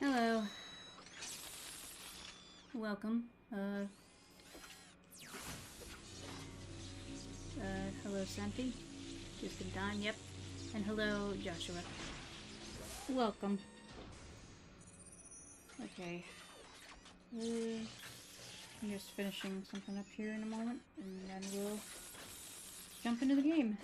Hello. Welcome. Hello, Santi. Just in time, yep. And hello, Joshua. Welcome. Okay. I'm just finishing something up here in a moment, and then we'll jump into the game.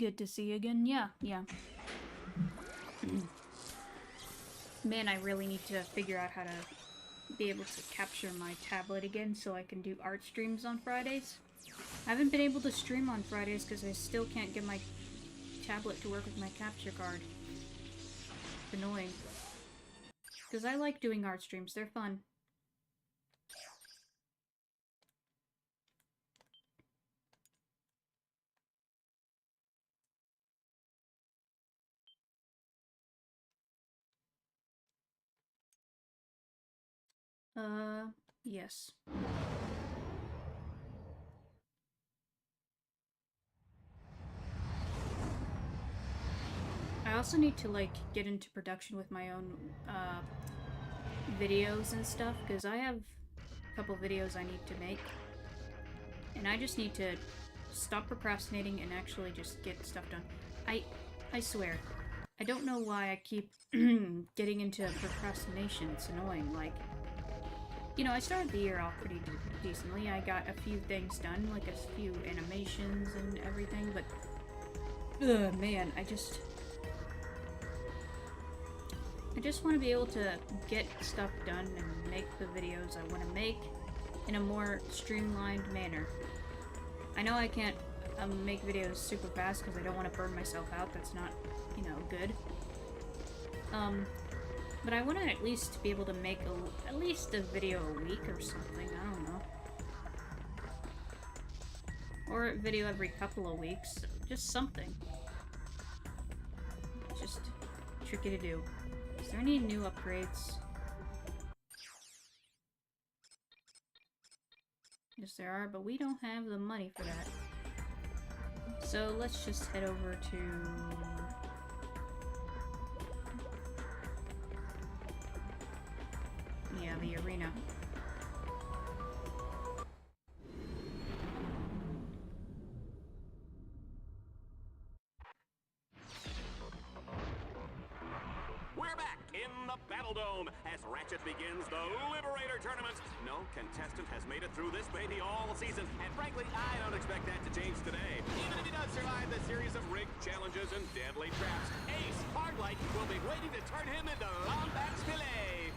Good to see you again. Yeah. Man, I really need to figure out how to be able to capture my tablet again so I can do art streams on Fridays. I haven't been able to stream on Fridays because I still can't get my tablet to work with my capture card. It's annoying. Because I like doing art streams, they're fun. Yes. I also need to, like, get into production with my own, videos and stuff, because I have a couple videos I need to make. And I just need to stop procrastinating and actually just get stuff done. I swear, I don't know why I keep getting into procrastination. It's annoying. Like, you know, I started the year off pretty decently. I got a few things done, like a few animations and everything, but man, I just want to be able to get stuff done and make the videos I want to make in a more streamlined manner. I know I can't make videos super fast because I don't want to burn myself out. That's not, you know, good. But I want to at least be able to make at least a video a week or something. I don't know. Or a video every couple of weeks. Just something. Just tricky to do. Is there any new upgrades? Yes, there are, but we don't have the money for that. So let's just head over to... yeah, the arena. We're back in the Battle Dome as Ratchet begins the Liberator Tournament. No contestant has made it through this baby all season, and frankly, I don't expect that to change today. Even if he does survive the series of rigged challenges and deadly traps, Ace Hardlight will be waiting to turn him into Lombax Filet.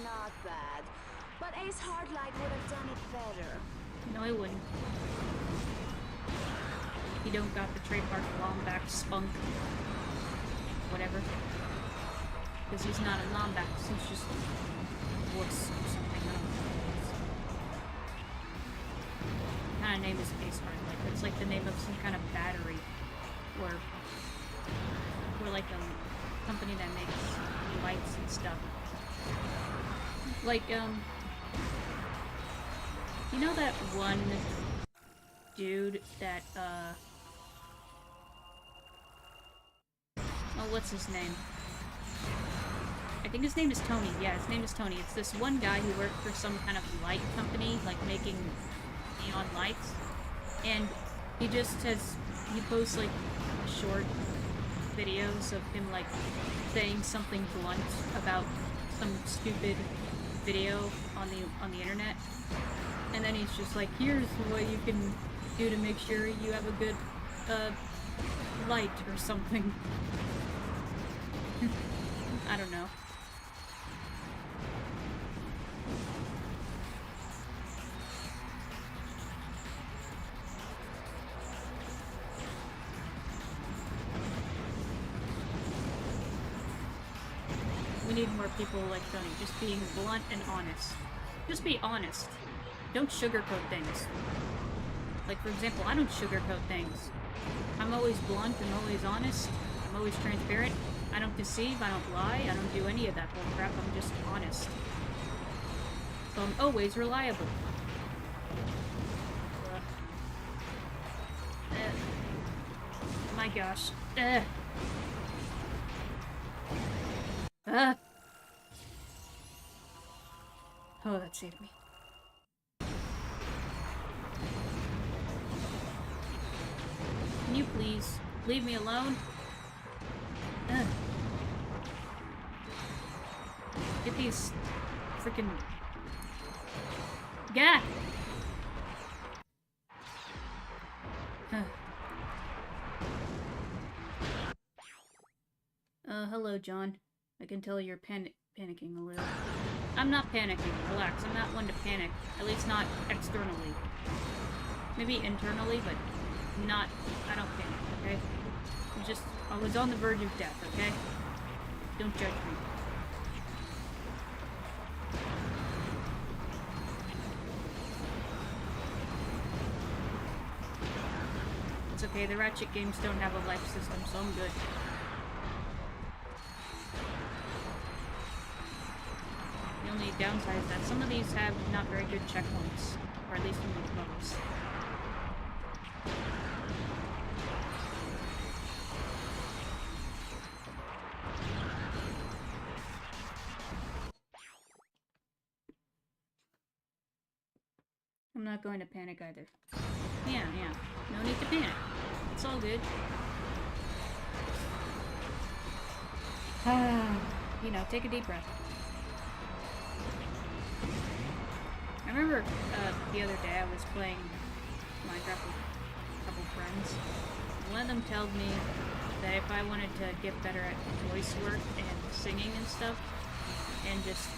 Not bad. But Ace Hardlight would have done it better. No, I wouldn't. He don't got the trademark Lombax spunk. Whatever. Because he's not a Lombax, he's just a wuss or something. I don't know. What kind of name is Ace Hardlight? It's like the name of some kind of battery. Or like a company that makes lights and stuff. Like, you know that one dude that, oh, what's his name? I think his name is Tony. Yeah, his name is Tony. It's this one guy who worked for some kind of light company, like making neon lights. And he just he posts, like, short videos of him, like, saying something blunt about some stupid video on the internet, and then he's just like, here's what you can do to make sure you have a good light or something. I don't know. We need more people like Tony, just being blunt and honest. Just be honest. Don't sugarcoat things. Like, for example, I don't sugarcoat things. I'm always blunt, I'm always honest, I'm always transparent. I don't deceive, I don't lie, I don't do any of that bullcrap, I'm just honest. So I'm always reliable. My gosh. Oh, that saved me. Can you please leave me alone? Ugh. Get these freaking... Gah! Hello, John. I can tell you're panicking a little. I'm not panicking. Relax. I'm not one to panic. At least not externally. Maybe internally, but not... I don't panic, okay? I was on the verge of death, okay? Don't judge me. It's okay, the Ratchet games don't have a life system, so I'm good. The only downside is that some of these have not very good checkpoints, or at least in most levels. I'm not going to panic either. Yeah. No need to panic. It's all good. You know, take a deep breath. I remember the other day I was playing Minecraft with a couple friends. One of them told me that if I wanted to get better at voice work and singing and stuff, and just,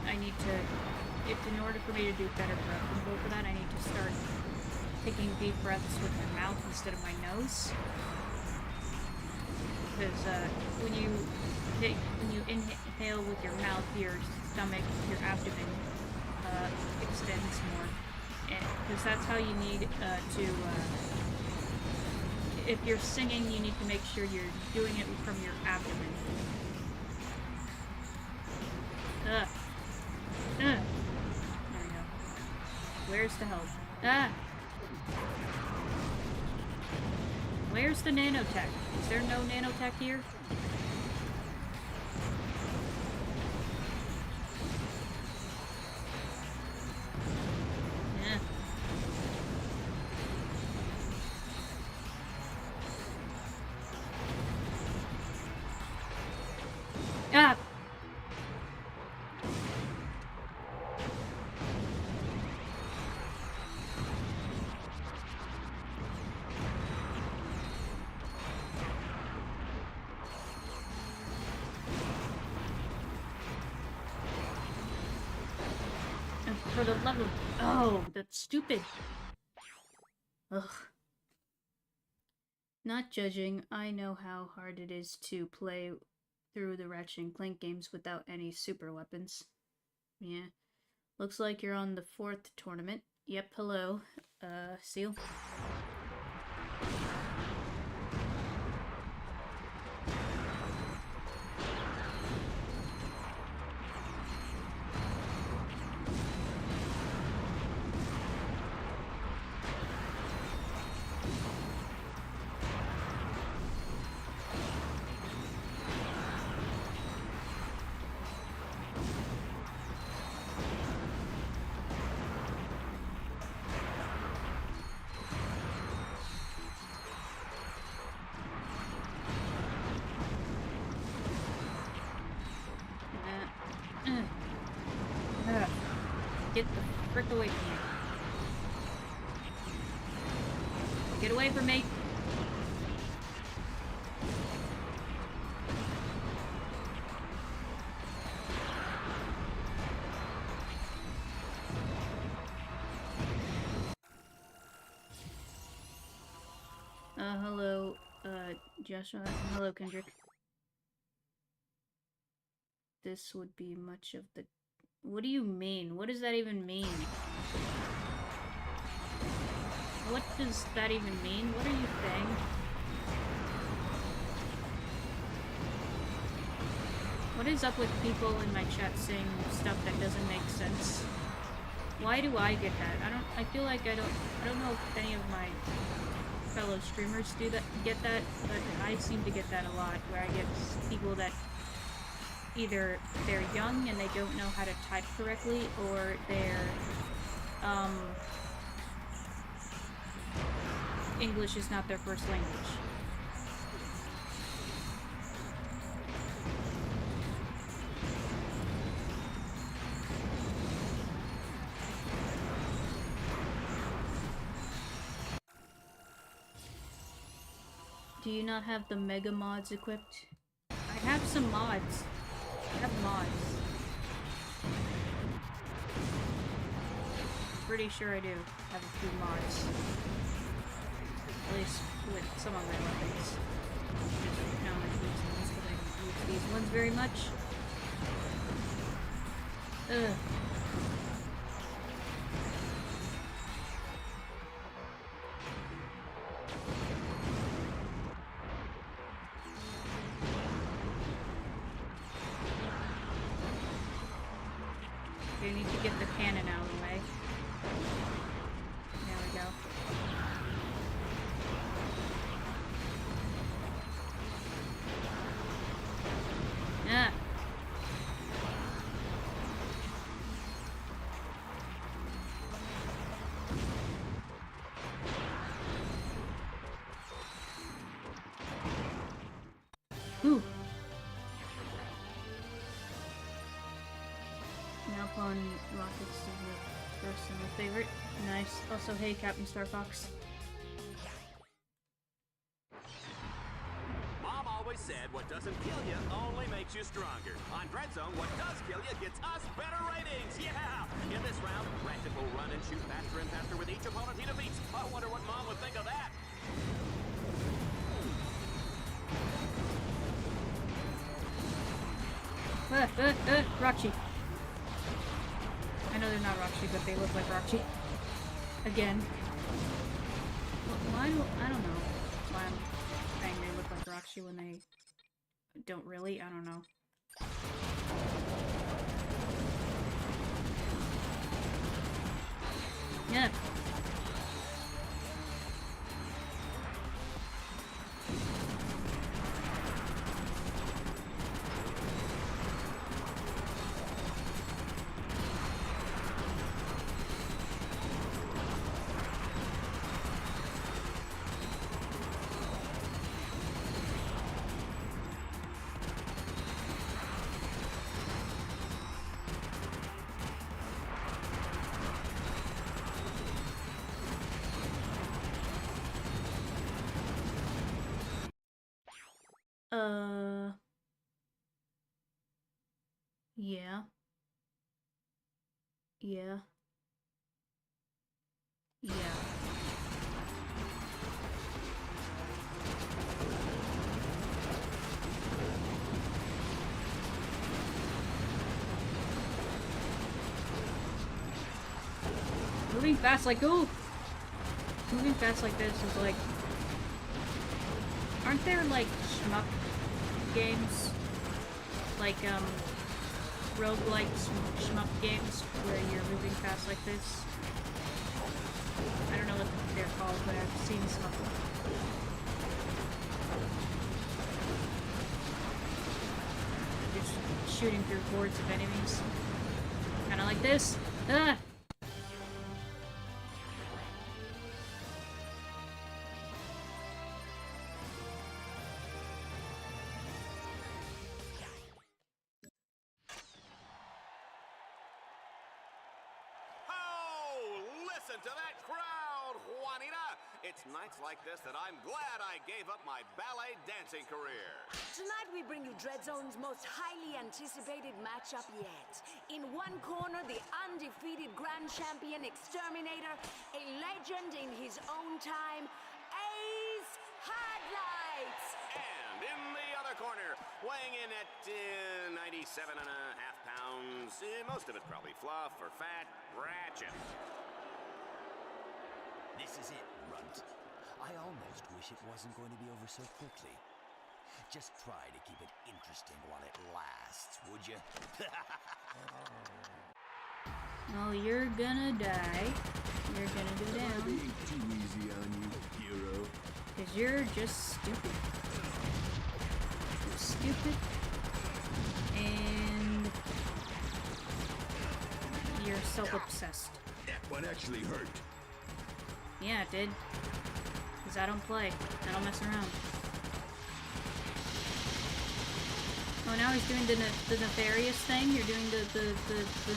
I need to, in order for me to do better breath control for that, I need to start taking deep breaths with my mouth instead of my nose. Because when you inhale with your mouth, your stomach, your abdomen extends more, because that's how you need to. If you're singing, you need to make sure you're doing it from your abdomen. There we go. Where's the help? Where's the nanotech? Is there no nanotech here? Ah! For the love of... Oh, that's stupid. Ugh. Not judging, I know how hard it is to play through the Ratchet and Clank games without any super weapons. Yeah. Looks like you're on the 4th tournament. Yep, hello. Seal? Get the frick away from me. Get away from me. Hello, Joshua. Hello, Kendrick. This would be much of the... What do you mean? What does that even mean? What does that even mean? What are you saying? What is up with people in my chat saying stuff that doesn't make sense? Why do I get that? I feel like I don't know if any of my fellow streamers get that, but I seem to get that a lot, where I get people that, either they're young and they don't know how to type correctly, or they're, English is not their first language. Do you not have the mega mods equipped? I have some mods. I have mods. Pretty sure I do have a few mods. At least with some of my weapons. Just now I'm using these because I don't use these ones very much. Ugh. We need to get the cannon out of the way. There we go. Ah. Ooh. Napalm rockets is the first and the favorite. Nice. Also, hey, Captain Star Fox. Mom always said what doesn't kill you only makes you stronger. On Dread Zone, what does kill you gets us better ratings. Yeah! In this round, Ratchet will run and shoot faster and faster with each opponent he defeats. I wonder what Mom would think of that. Ratchet. I know they're not Ratchet, but they look like Ratchet. Again. Why do I don't know why I'm saying they look like Ratchet when they don't really. I don't know. Yeah. Yeah. Yeah. Yeah. Moving fast like ooh! Moving fast like this is like... Aren't there like shmup games? Like roguelike shmup games where you're moving fast like this? I don't know what they're called, but I've seen some of them. Just shooting through hordes of enemies. Kinda like this. Ah! To that crowd, Juanita! It's nights like this that I'm glad I gave up my ballet dancing career. Tonight we bring you Dread Zone's most highly anticipated matchup yet. In one corner, the undefeated Grand Champion Exterminator, a legend in his own time, Ace Headlights! And in the other corner, weighing in at 97.5 pounds, most of it probably fluff or fat, Ratchet. This is it, Runt. I almost wish it wasn't going to be over so quickly. Just try to keep it interesting while it lasts, would you? Well, you're gonna die. You're gonna go down. Ain't too easy on you, hero. Because you're just stupid. You're stupid. And you're self-obsessed. That one actually hurt. Yeah, it did. Because I don't play. I don't mess around. Oh, now he's doing the nefarious thing? You're doing the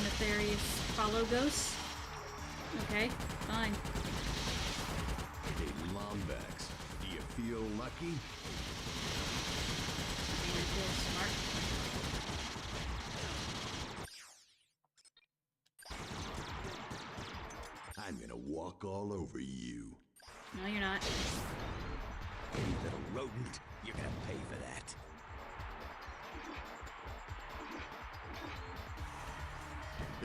nefarious follow ghosts? Okay, fine. Hey, Lombax, do you feel lucky? I feel smart. I'm gonna walk all over you. No, you're not. Hey, little rodent, you're gonna pay for that.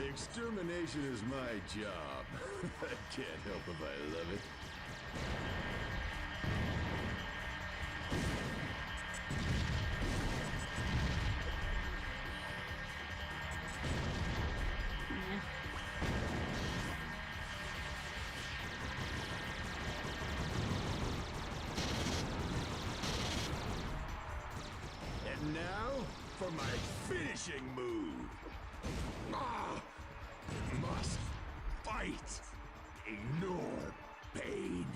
Extermination is my job. I can't help if I love it. Yeah. And now, for my finishing move. Ah! Must fight. Ignore pain.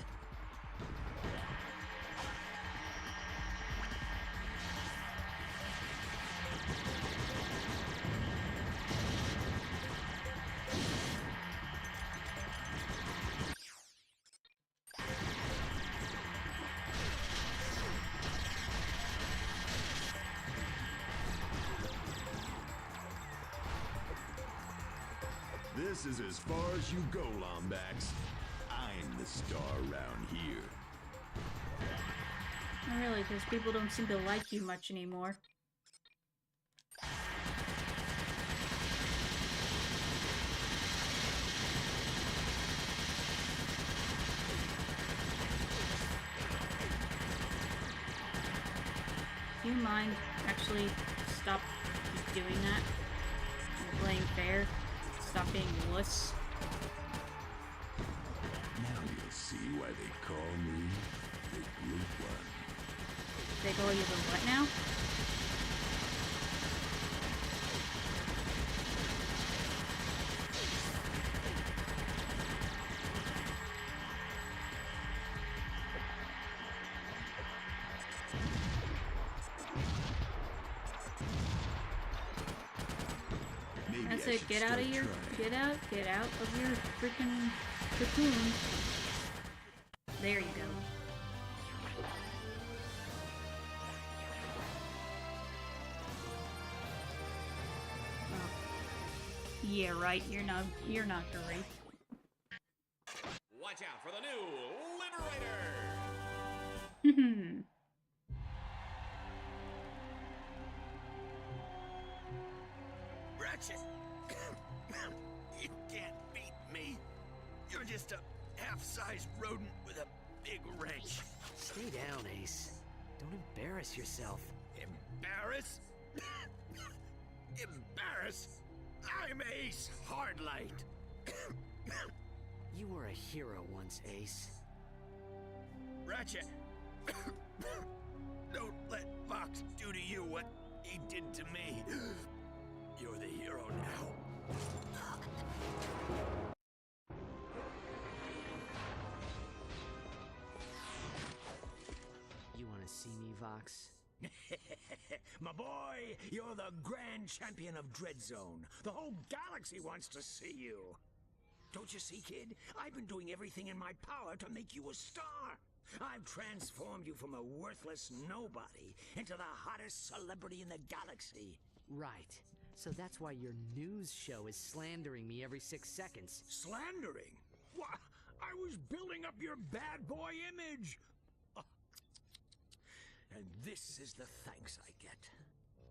This is as far as you go, Lombax. I'm the star around here. Not really, because people don't seem to like you much anymore. Do you mind actually stop doing that? You're playing fair. Stop being wuss. Now you'll see why they call me the Group One. They call you the what now? Maybe That's I it. should Get out start of your, trying. get out of your freaking cocoon. There you go. Oh. Yeah, right. You're not great. Watch out for the new Liberator! Ratchet! You can't beat me. You're just a half-sized rodent with a big wrench. Stay down, Ace. Don't embarrass yourself. Embarrass? Embarrass? I'm Ace Hardlight. You were a hero once, Ace. Ratchet. Don't let Fox do to you what he did to me. You're the hero now. You want to see me, Vox? My boy, you're the grand champion of Dread Zone. The whole galaxy wants to see you. Don't you see, kid? I've been doing everything in my power to make you a star. I've transformed you from a worthless nobody into the hottest celebrity in the galaxy. Right. So that's why your news show is slandering me every 6 seconds. Slandering? What? I was building up your bad boy image. Oh. And this is the thanks I get.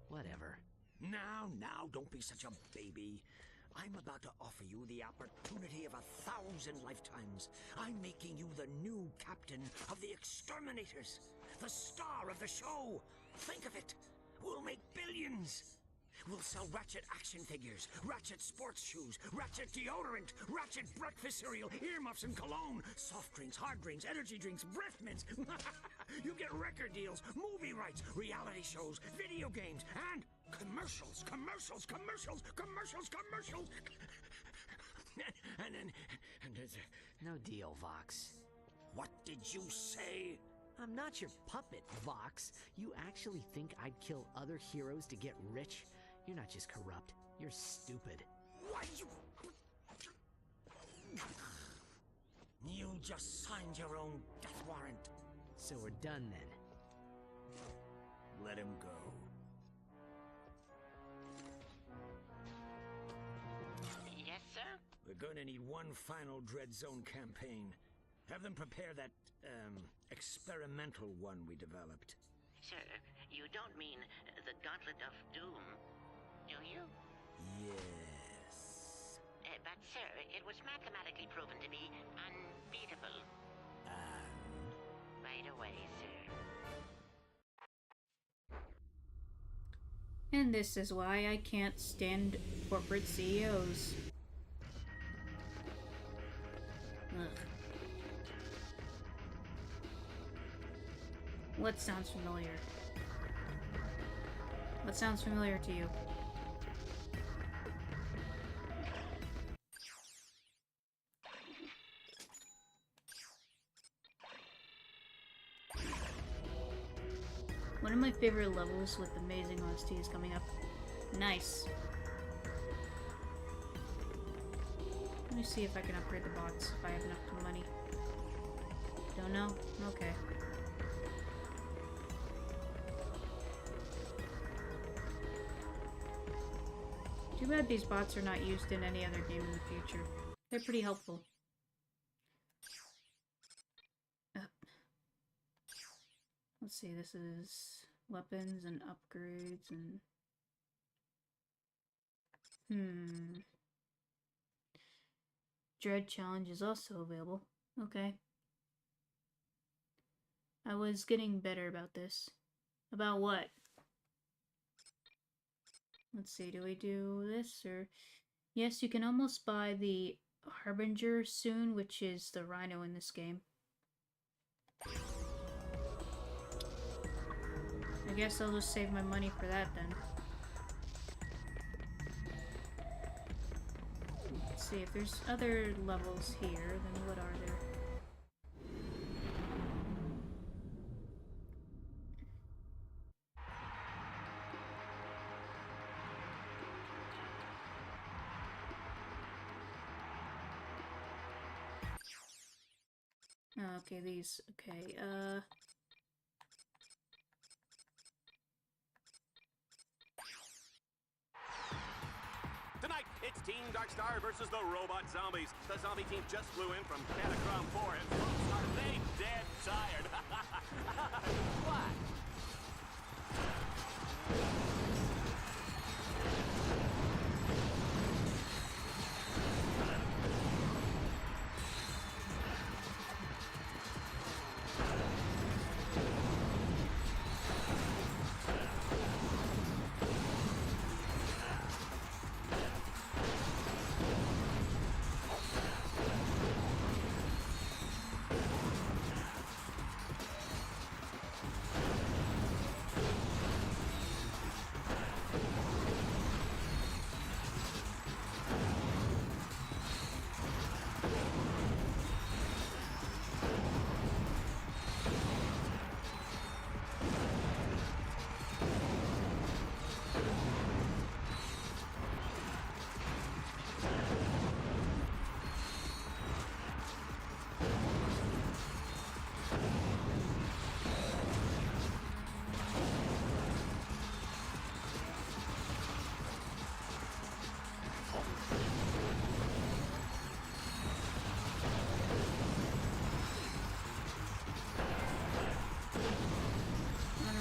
Whatever. Now, don't be such a baby. I'm about to offer you the opportunity of 1,000 lifetimes. I'm making you the new captain of the Exterminators, the star of the show. Think of it. We'll make billions. We'll sell Ratchet action figures, Ratchet sports shoes, Ratchet deodorant, Ratchet breakfast cereal, earmuffs and cologne, soft drinks, hard drinks, energy drinks, breath mints. You get get record deals, movie rights, reality shows, video games, and commercials. and No deal, Vox. what did you say? I'm not your puppet, Vox. You actually think I'd kill other heroes to get rich? You're not just corrupt, you're stupid. Why you just signed your own death warrant. So we're done then. Let him go. Yes, sir? We're going to need one final Dread Zone campaign. Have them prepare that, experimental one we developed. Sir, you don't mean the Gauntlet of Doom, do you? Yes. But, sir, it was mathematically proven to be unbeatable. Right away, sir. And this is why I can't stand corporate CEOs. Ugh. What sounds familiar? What sounds familiar to you? One of my favorite levels with amazing OST is coming up. Nice. Let me see if I can upgrade the bots if I have enough money. Don't know? Okay. Too bad these bots are not used in any other game in the future. They're pretty helpful. Let's see, this is weapons and upgrades and... Dread Challenge is also available. Okay. I was getting better about this. About what? Let's see, do we do this or... Yes, you can almost buy the Harbinger soon, which is the Rhino in this game. I guess I'll just save my money for that then. Let's see, if there's other levels here, then what are there? Oh, okay, these. Okay, Tonight, it's Team Darkstar versus the Robot Zombies. The zombie team just flew in from Catacrom 4, and folks, are they dead tired? What?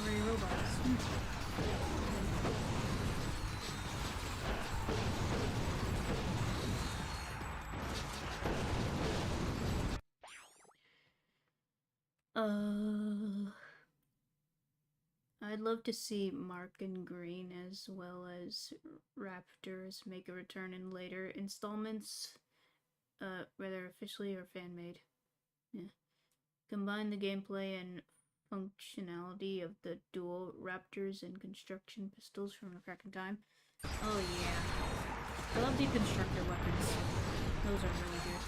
honorary robots. I'd love to see Mark and Green as well as Raptors make a return in later installments, whether officially or fan-made. Yeah. Combine the gameplay and functionality of the dual raptors and construction pistols from the Crack in Time. Oh yeah. I love the constructor weapons. Those are really good.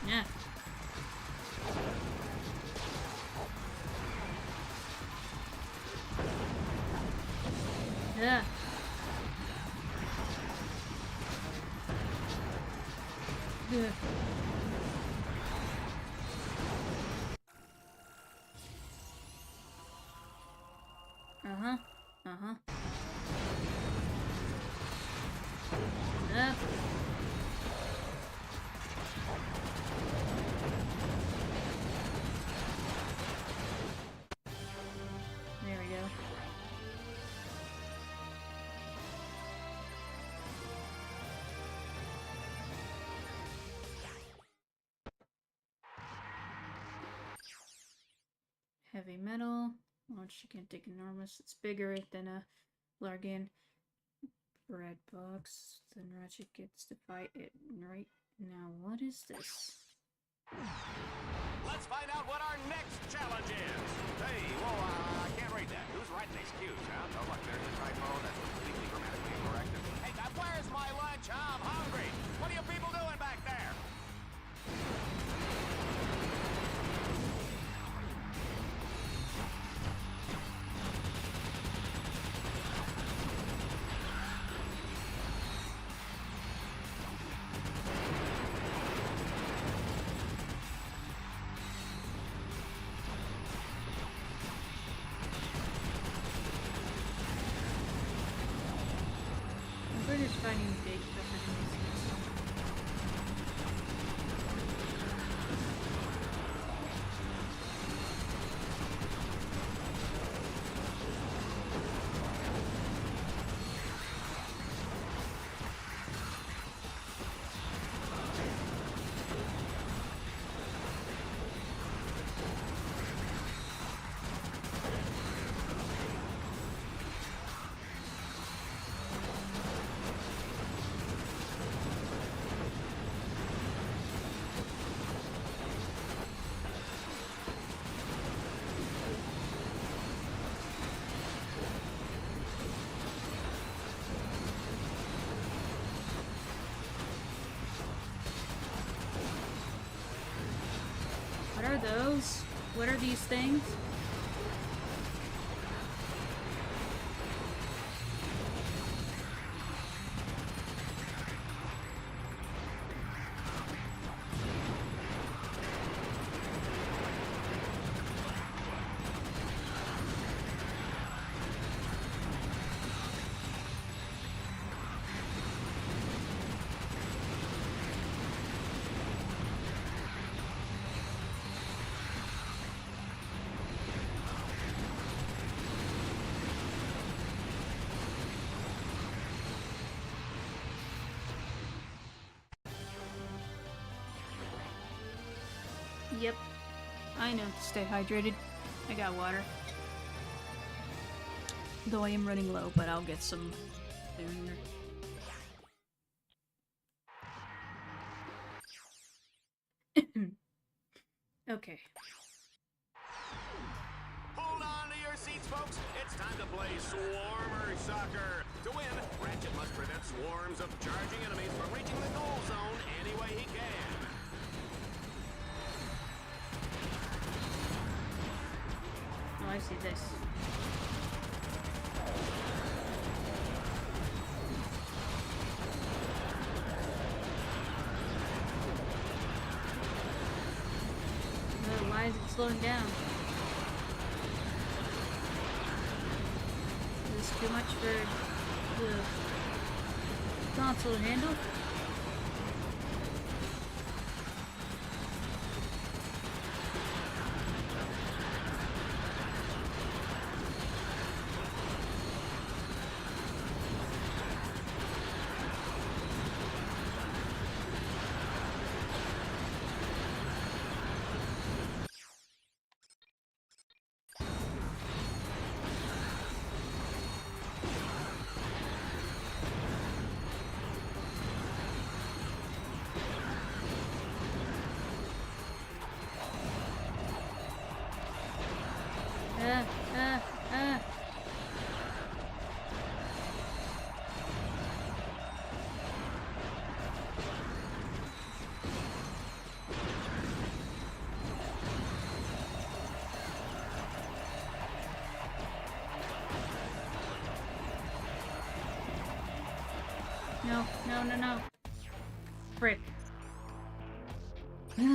Yeah. Yeah. Yeah. Uh-huh. Uh-huh. Yeah. There we go. Heavy metal, launch gigantic enormous. It's bigger than a Largan bread box. Then Ratchet gets to fight it right now. What is this? Let's find out what our next challenge is. Hey, whoa, I can't read that. Who's writing these cues, huh? Oh, look, there's a typo that's completely grammatically incorrect. Hey, where's my lunch? I'm hungry. What are you people doing back there? We're just finding big stuff enemies. What are those? What are these things? Yep. I know to stay hydrated. I got water. Though I am running low, but I'll get some soon. Okay. Hold on to your seats, folks. It's time to play Swarmer Soccer. To win, Ratchet must prevent swarms of charging enemies from reaching the goal zone any way he can. Oh, I see this. Why is it slowing down? Is this too much for the console to handle? no, no, no, no. Frick. Hold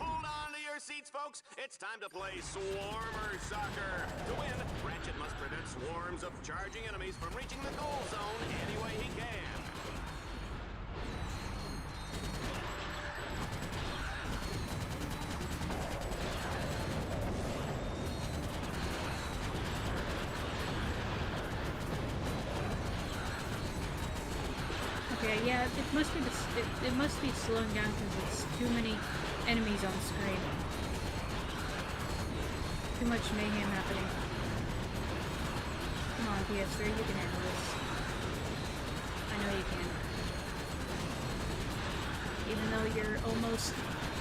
on to your seats, folks. It's time to play Swarmer Soccer. To win, Ratchet must prevent swarms of charging enemies from reaching the goal zone any way he can. Okay, yeah, it must be slowing down because it's too many enemies on screen. Too much mayhem happening. Come on, PS3, you can handle this. I know you can. Even though you're almost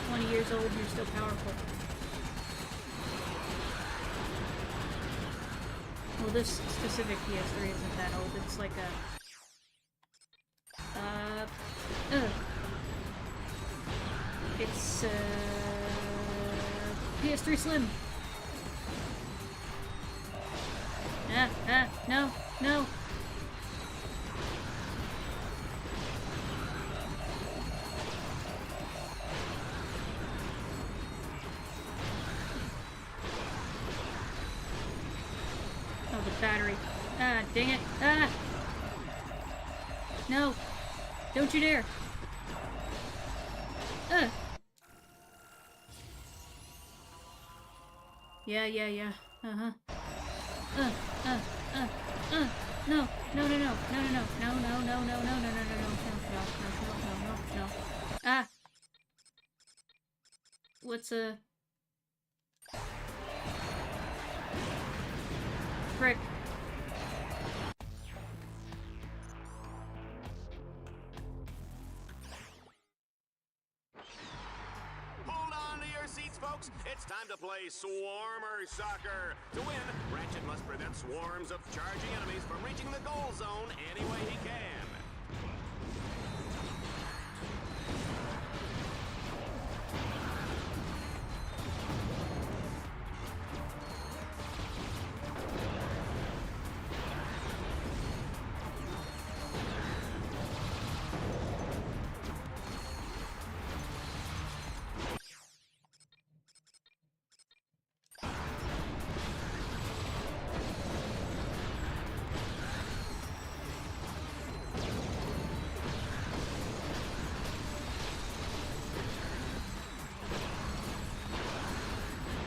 20 years old, you're still powerful. Well, this specific PS3 isn't that old. It's like a... It's, PS3 Slim. No, no. Oh, the battery. Ah, dang it. Ah! No! Don't you dare! Yeah. Uh-huh. No. Ah! What's a... Frick. Hold on to your seats, folks. It's time to play Swarmer Soccer. To win, Ratchet must prevent swarms of charging enemies from reaching the goal zone any way he can.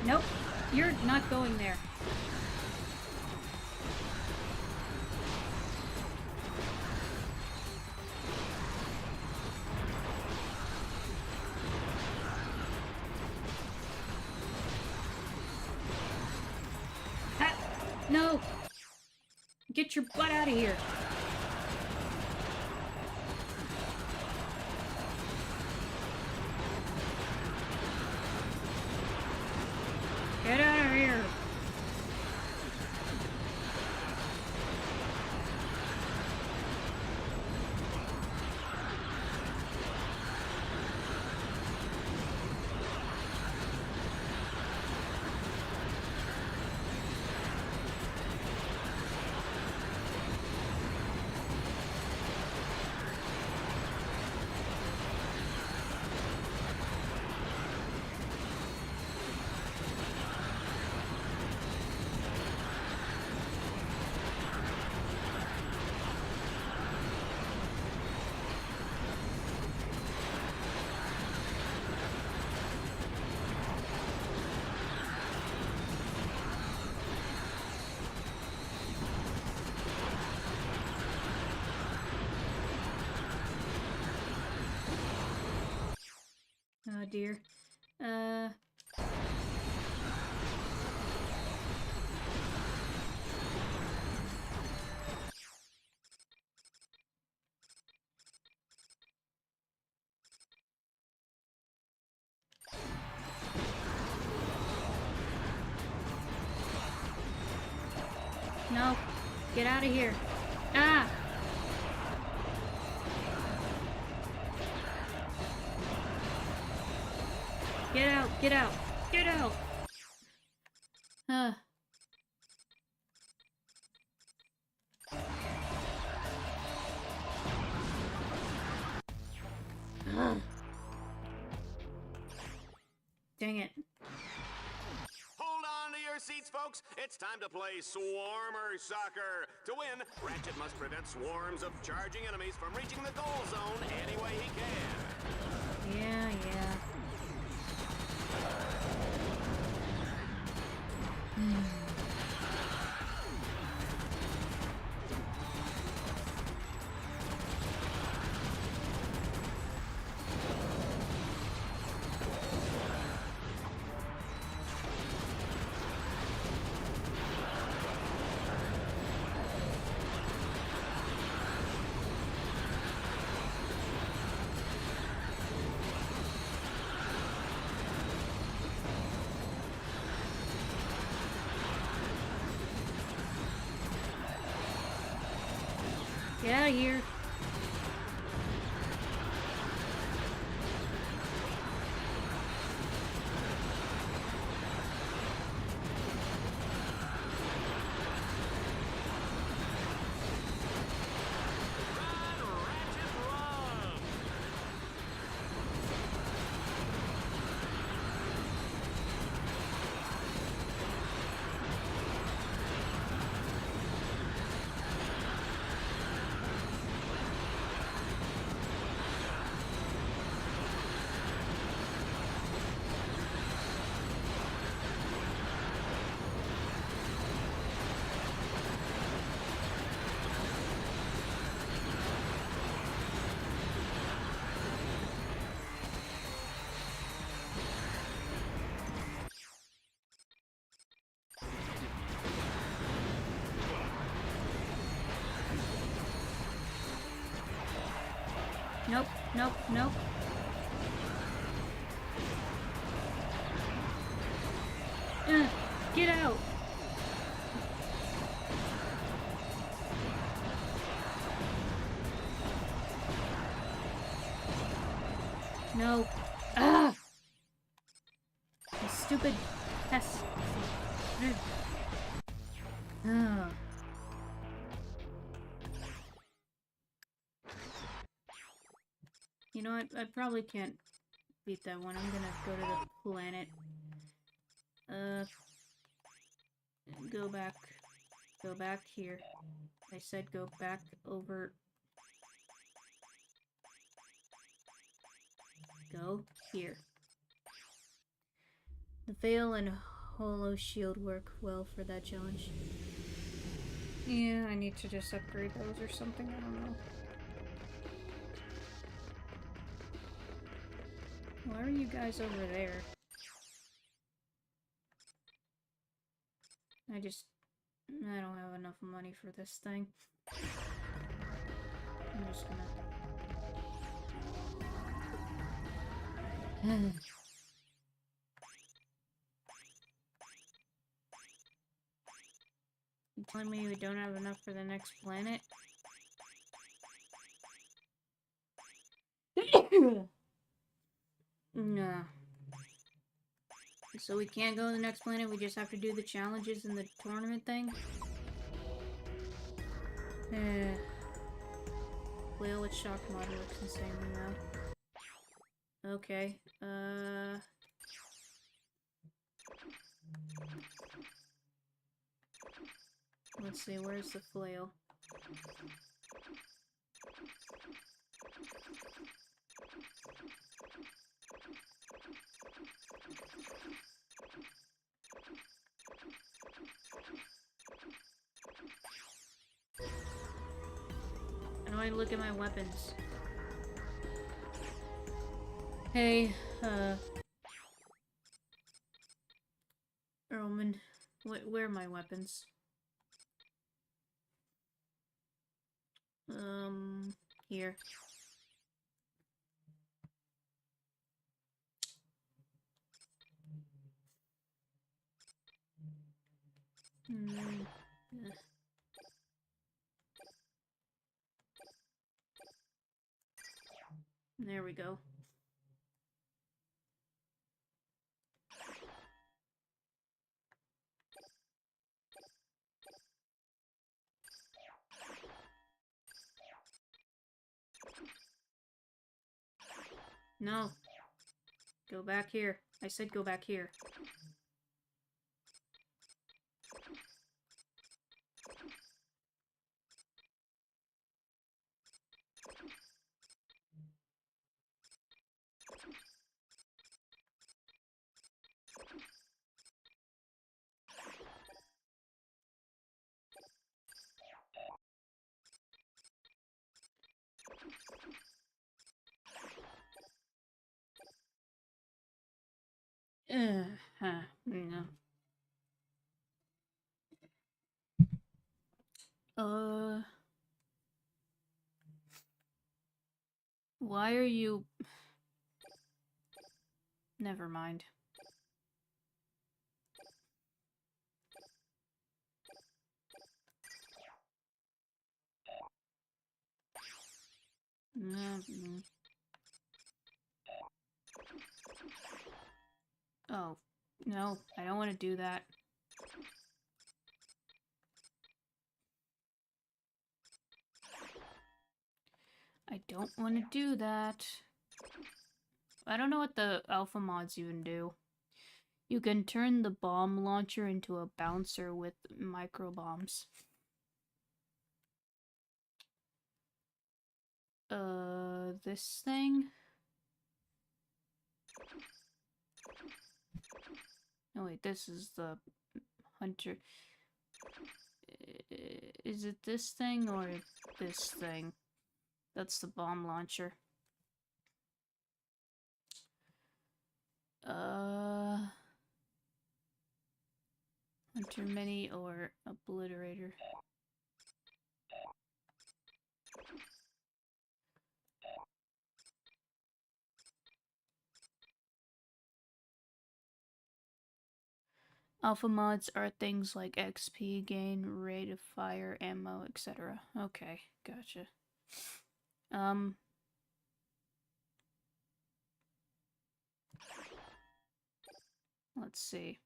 Nope, you're not going there. Ah, no! Get your butt out of here! Get out of here! Oh dear. No. Get out of here. Ah! Get out! Get out! Get out! dang it. Hold on to your seats, folks. It's time to play Swarmer Soccer. To win, Ratchet must prevent swarms of charging enemies from reaching the goal zone any way he can. Yeah, yeah. Get out of here. Nope, nope, nope. Get out! No. Ah! You stupid pest. Ugh. You know, I probably can't beat that one. I'm gonna go to the planet. Go back. Go back here. I said go back over. Go here. The veil and hollow shield work well for that challenge. Yeah, I need to just upgrade those or something. I don't know. Why are you guys over there? I don't have enough money for this thing. I'm just gonna... You telling me we don't have enough for the next planet? No. So we can't go to the next planet, we just have to do the challenges and the tournament thing? Whale with shock mod looks insane now. Okay, let's see, where's the flail? How do I look at my weapons? Hey, Roman, where are my weapons? Here. There we go. No. Go back here. I said go back here. No. Why are you... Never mind. Oh, no, I don't want to do that. I don't want to do that. I don't know what the alpha mods even do. You can turn the bomb launcher into a bouncer with micro bombs. This thing? Oh wait, this is the hunter. Is it this thing or this thing? That's the bomb launcher. Hunter mini or obliterator? Alpha mods are things like XP gain, rate of fire, ammo, etc. Okay, gotcha. Let's see.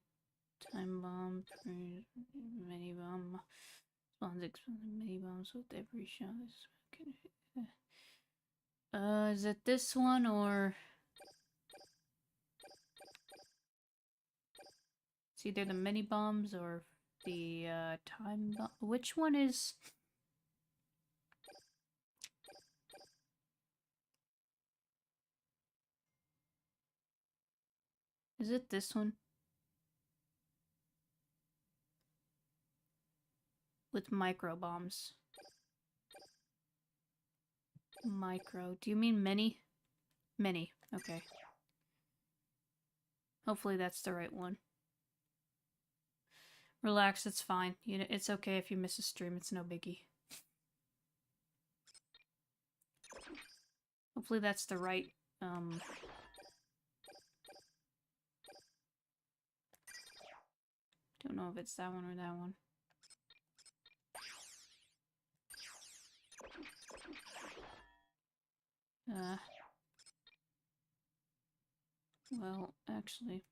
Time bomb, mini bomb, spawns explosive mini bombs with every shot. Is it this one or? It's either the mini bombs or the time bomb. Which one is? Is it this one? With micro bombs. Micro. Do you mean mini? Mini. Okay. Hopefully that's the right one. Relax, it's fine. You know, it's okay if you miss a stream. It's no biggie. Hopefully that's the right, Don't know if it's that one or that one. Well, actually...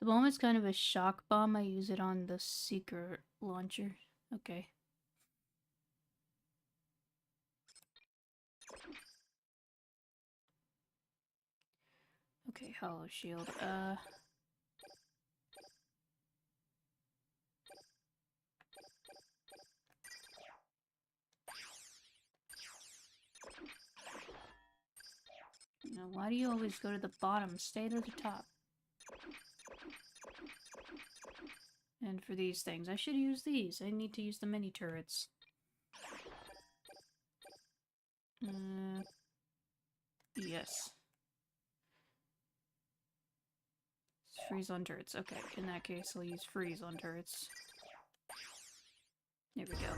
The bomb is kind of a shock bomb. I use it on the secret launcher. Okay. Okay, hollow shield. Now, why do you always go to the bottom? Stay to the top. And for these things, I should use these. I need to use the mini turrets. Yes. Freeze on turrets. Okay, in that case, I'll use freeze on turrets. There we go.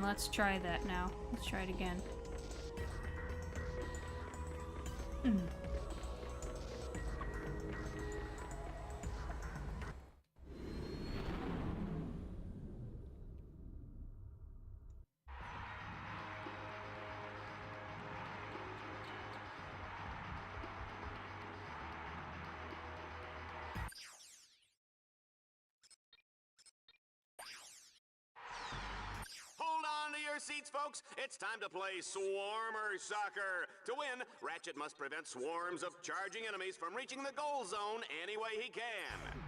let's try that now. Let's try it again. Hold on to your seats, folks. It's time to play Swarmer Soccer. To win, Ratchet must prevent swarms of charging enemies from reaching the goal zone any way he can.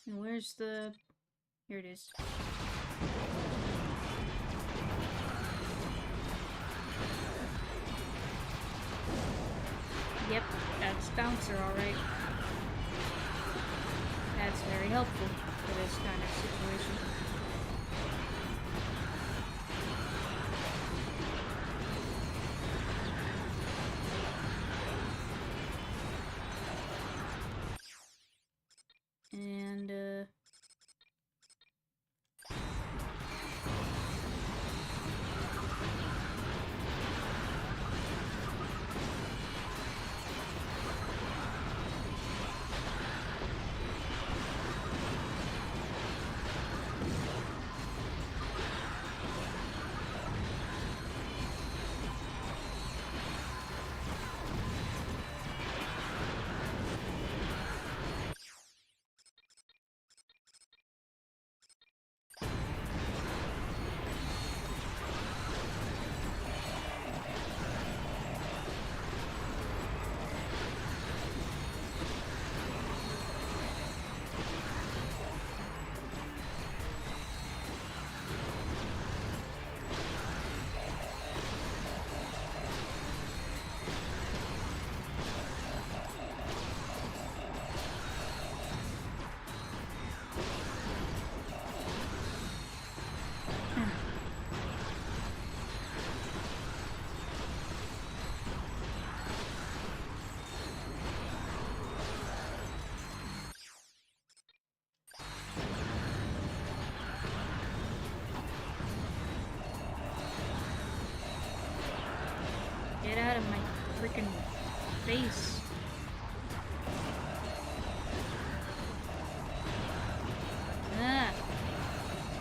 And where's the... Here it is. Yep, that's Bouncer, alright. That's very helpful for this kind of situation. And, get out of my freaking face. Ah!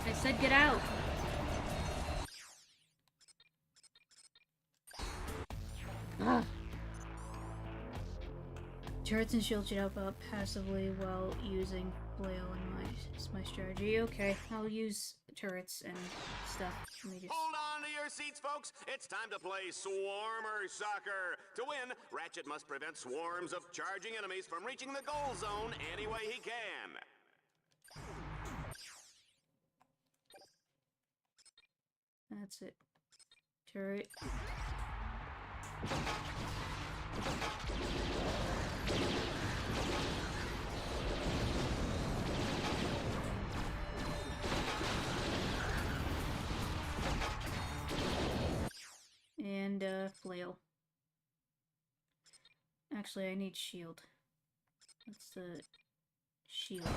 I said get out! Ah! Turrets and shields should help out passively while using flail is my strategy. Okay, I'll use turrets and stuff. Let me just... Hold on to your seats, folks. It's time to play Swarmer Soccer. To win, Ratchet must prevent swarms of charging enemies from reaching the goal zone any way he can. That's it. Turret. And, flail. Actually, I need shield. That's the shield.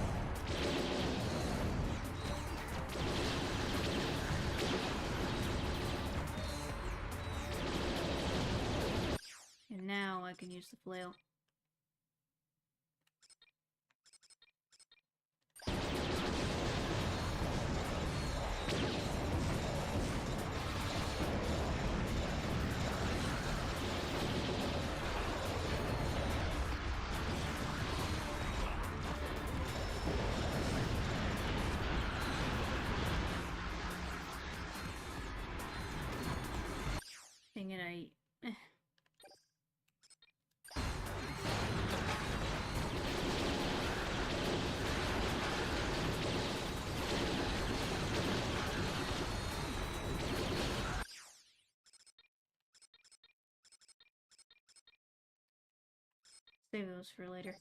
And now I can use the flail. Dang it, Save those for later.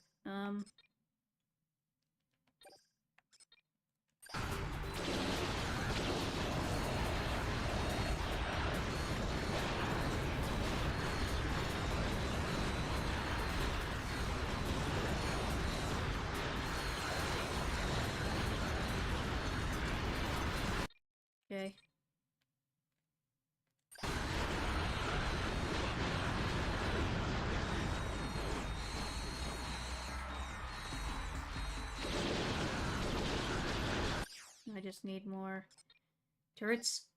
Okay. I just need more turrets.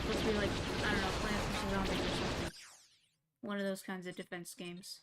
Supposed to be like, I don't know, Plants vs. Zombies or something. One of those kinds of defense games.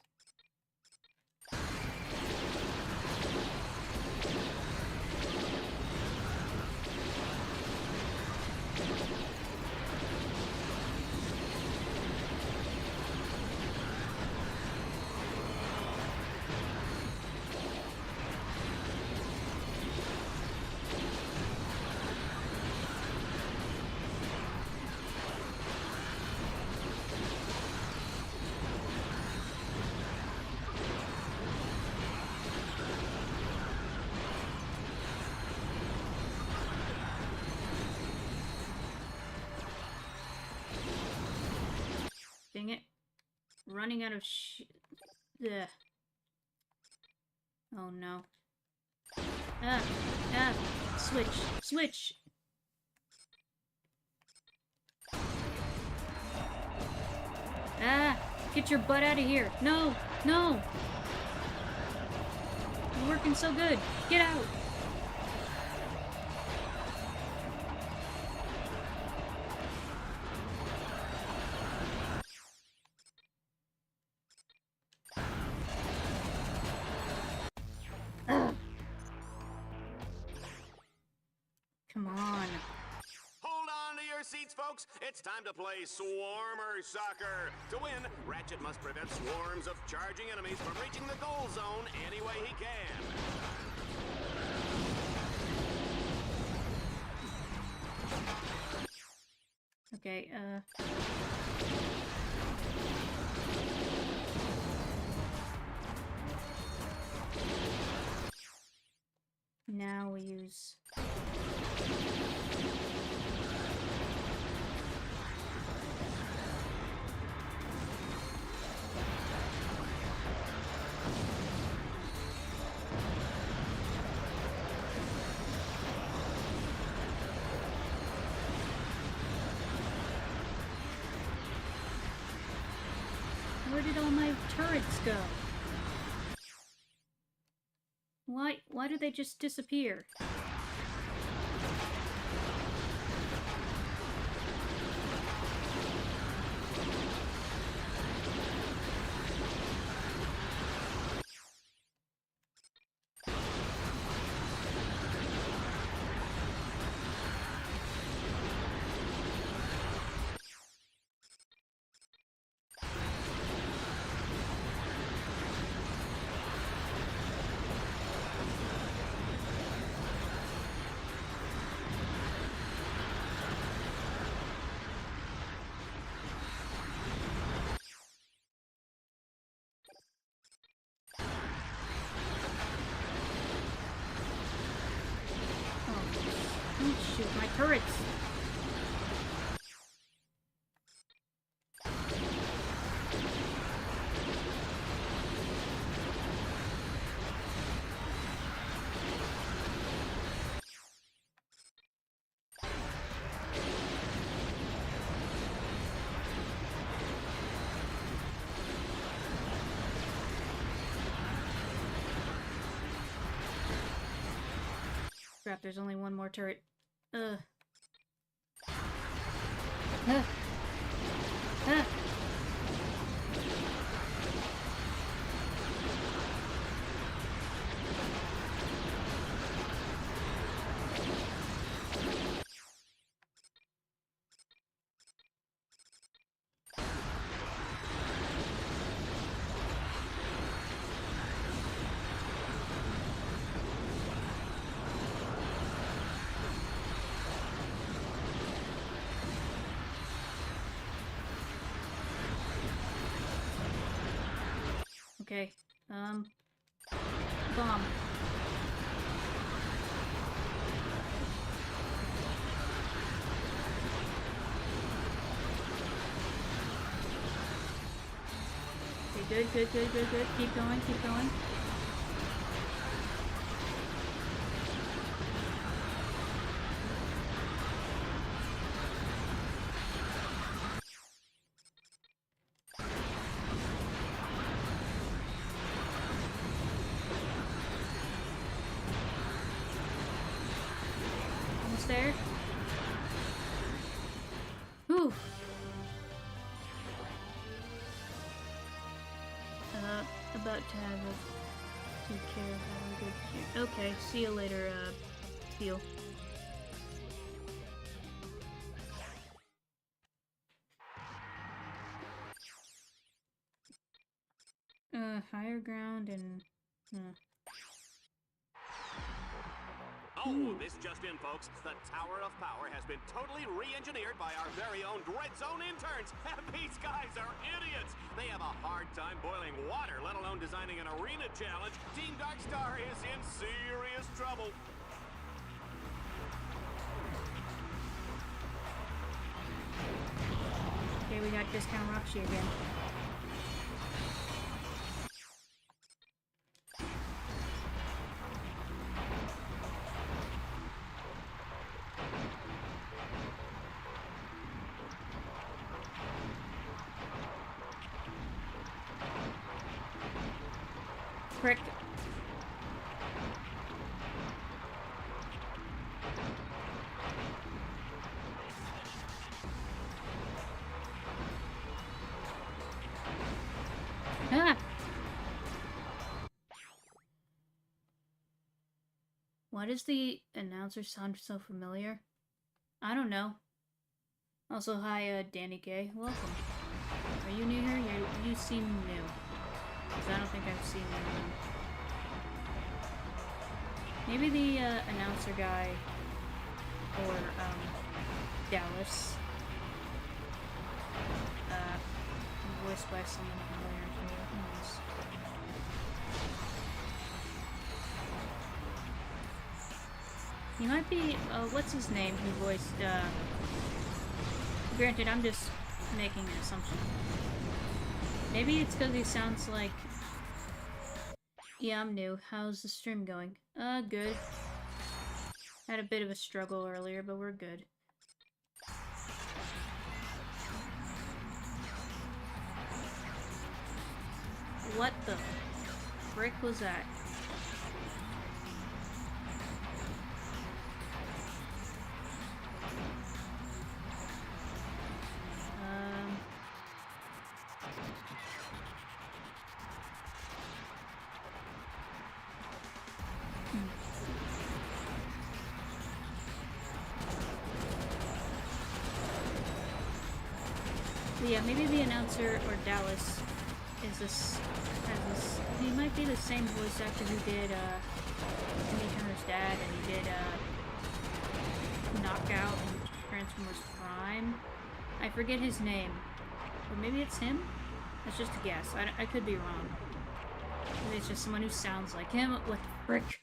Dang it. Running out of Ugh. Oh no. Ah! Ah! Switch! Switch! Ah! Get your butt out of here! No! No! You're working so good! Get out! Come on. Hold on to your seats, folks. It's time to play Swarmer Soccer. To win, Ratchet must prevent swarms of charging enemies from reaching the goal zone any way he can. Okay, now we use... Where did all my turrets go? Why do they just disappear? Don't shoot my turrets! Crap, there's only one more turret. Ugh. Ah. Ah. Okay. Bomb. Okay, good. Keep going. Almost there. Whew. About to have a take care of that. Good. Okay, see you later, Teal. Higher ground and, Oh, this just in, folks. The Tower of Power has been totally re-engineered by our very own Dread Zone interns. And these guys are idiots. They have a hard time boiling water, let alone designing an arena challenge. Team Darkstar is in serious trouble. Okay, we got Discount Roxy again. Prick. Ah! Why does the announcer sound so familiar? I don't know. Also, hi, Danny Gay. Welcome. Are you new here? You seem new. 'Cause I don't think I've seen you. Maybe the, announcer guy or, Dallas. Voiced by someone familiar to me. Who knows? He might be, what's his name who voiced, granted, I'm just making an assumption. Maybe it's because he sounds like... Yeah, I'm new. How's the stream going? Good. Had a bit of a struggle earlier, but we're good. What the frick was that? Yeah, maybe the announcer or Dallas is this. He might be the same voice actor who did Timmy Turner's dad, and he did Knockout and Transformers Prime. I forget his name, or maybe it's him. That's just a guess. I could be wrong. Maybe it's just someone who sounds like him. What the frick?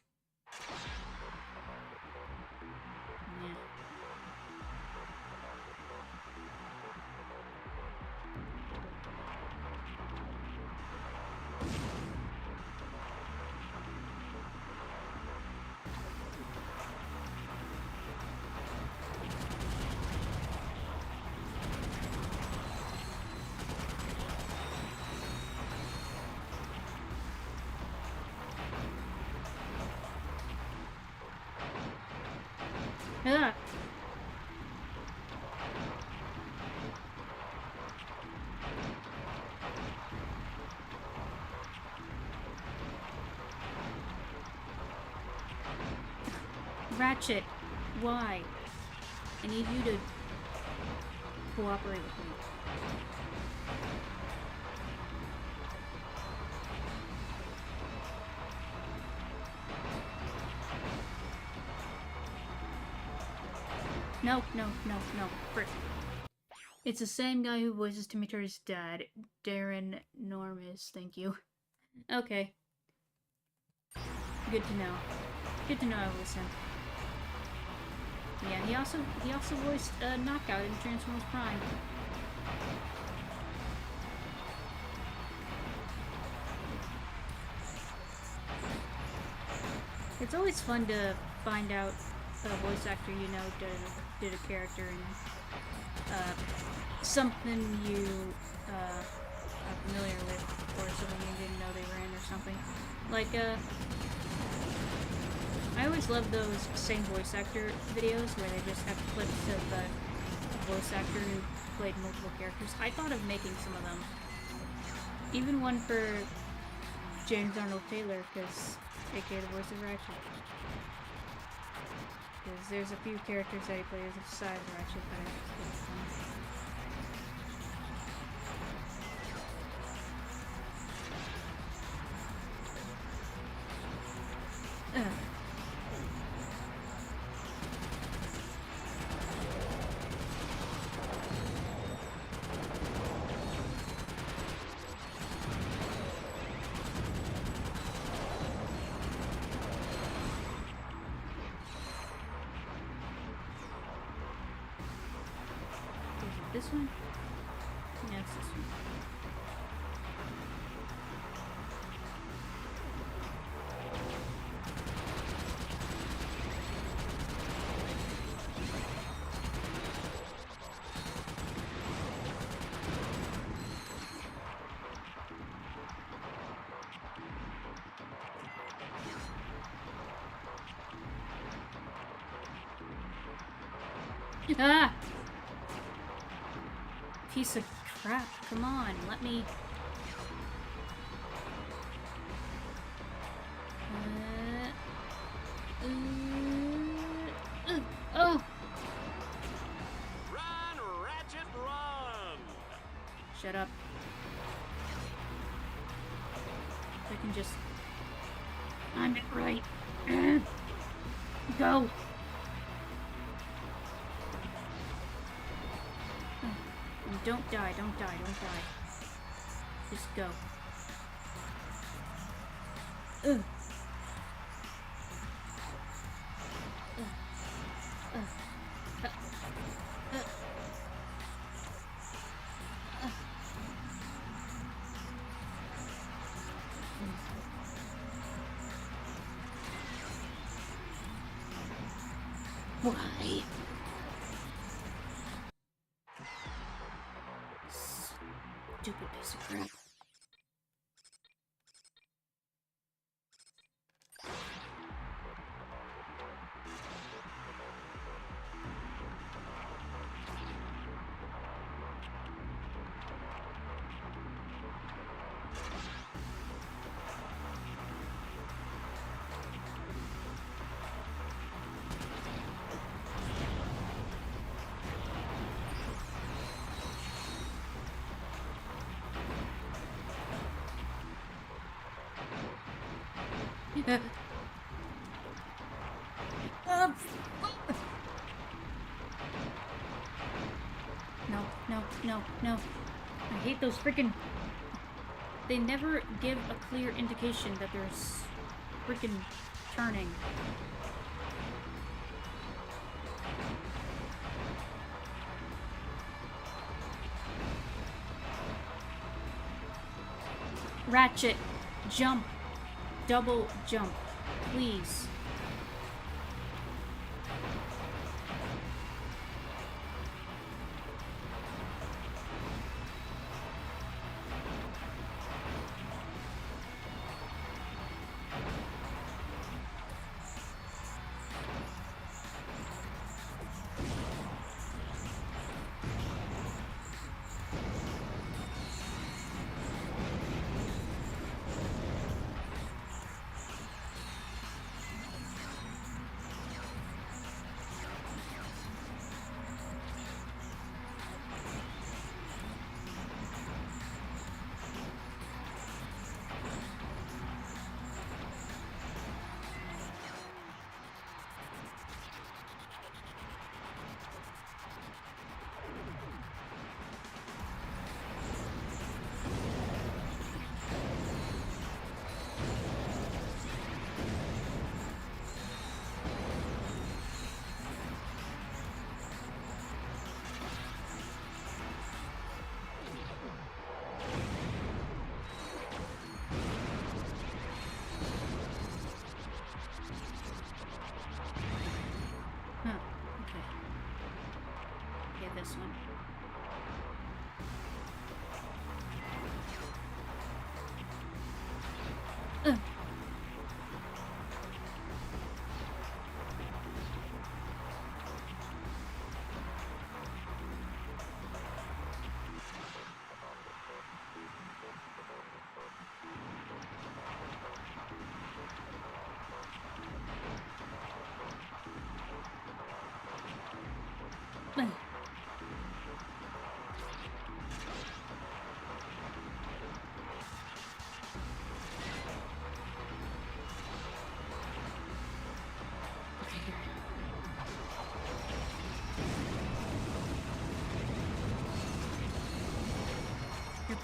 Yeah. Ratchet, why? I need you to cooperate with me. No. Frick. It's the same guy who voices Timmy Turner's dad, Darren Normis, thank you. Okay. Good to know. Good to know I was him. Yeah, he also voiced Knockout in Transformers Prime. It's always fun to find out a voice actor you know did a character in something you are familiar with, or something you didn't know they were in, or something. Like, I always love those same voice actor videos where they just have clips of the voice actor who played multiple characters. I thought of making some of them. Even one for James Arnold Taylor, because aka the voice of Ratchet. Because there's a few characters that he plays besides Ratchet that I think is fun. This one? Yeah, it's this one. Ah! Piece of crap. Come on, let me... oh! Run, Ratchet, run! Shut up. I can just... I'm it right. Go! Don't die, don't die, don't die. Just go. Ugh. Why? Stupid piece of crap. No. I hate those freaking... They never give a clear indication that there's freaking turning. Ratchet, jump. Double jump, please.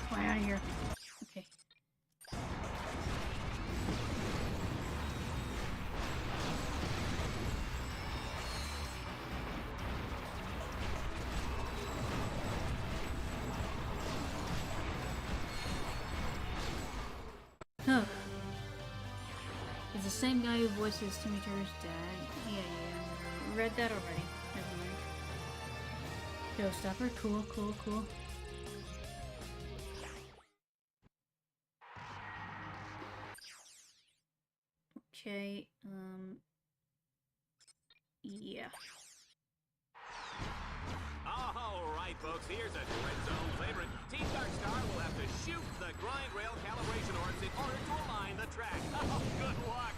Fly out of here. Okay. Huh. It's the same guy who voices Timmy Turner's dad. Yeah. Read that already. Never mind. Showstopper. Cool. Okay, yeah. Alright, folks, here's a Red Zone favorite. Team Dark Star will have to shoot the grind rail calibration orbs in order to align the track. Oh, good luck!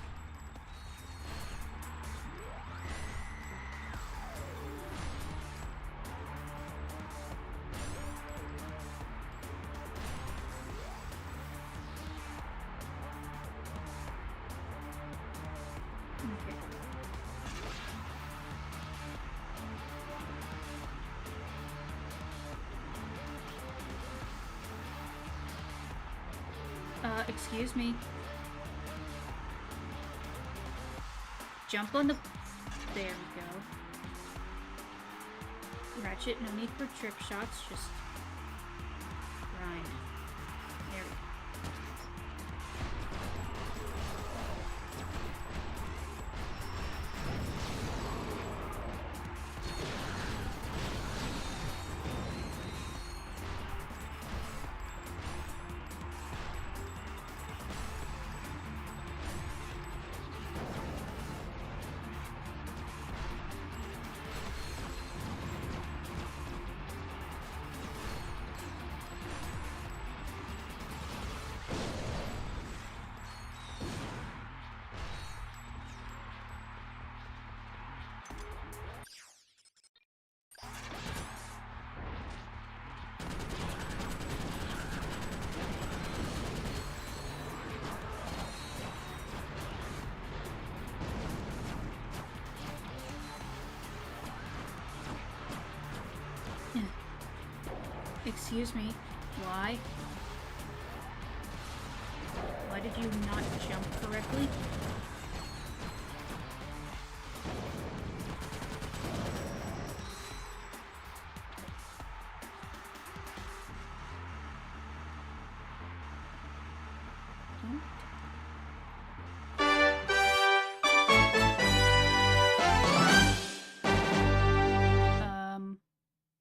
Excuse me. Jump on the... There we go. Ratchet, no need for trick shots, just... grind. There we go. Excuse me, why? Why did you not jump correctly?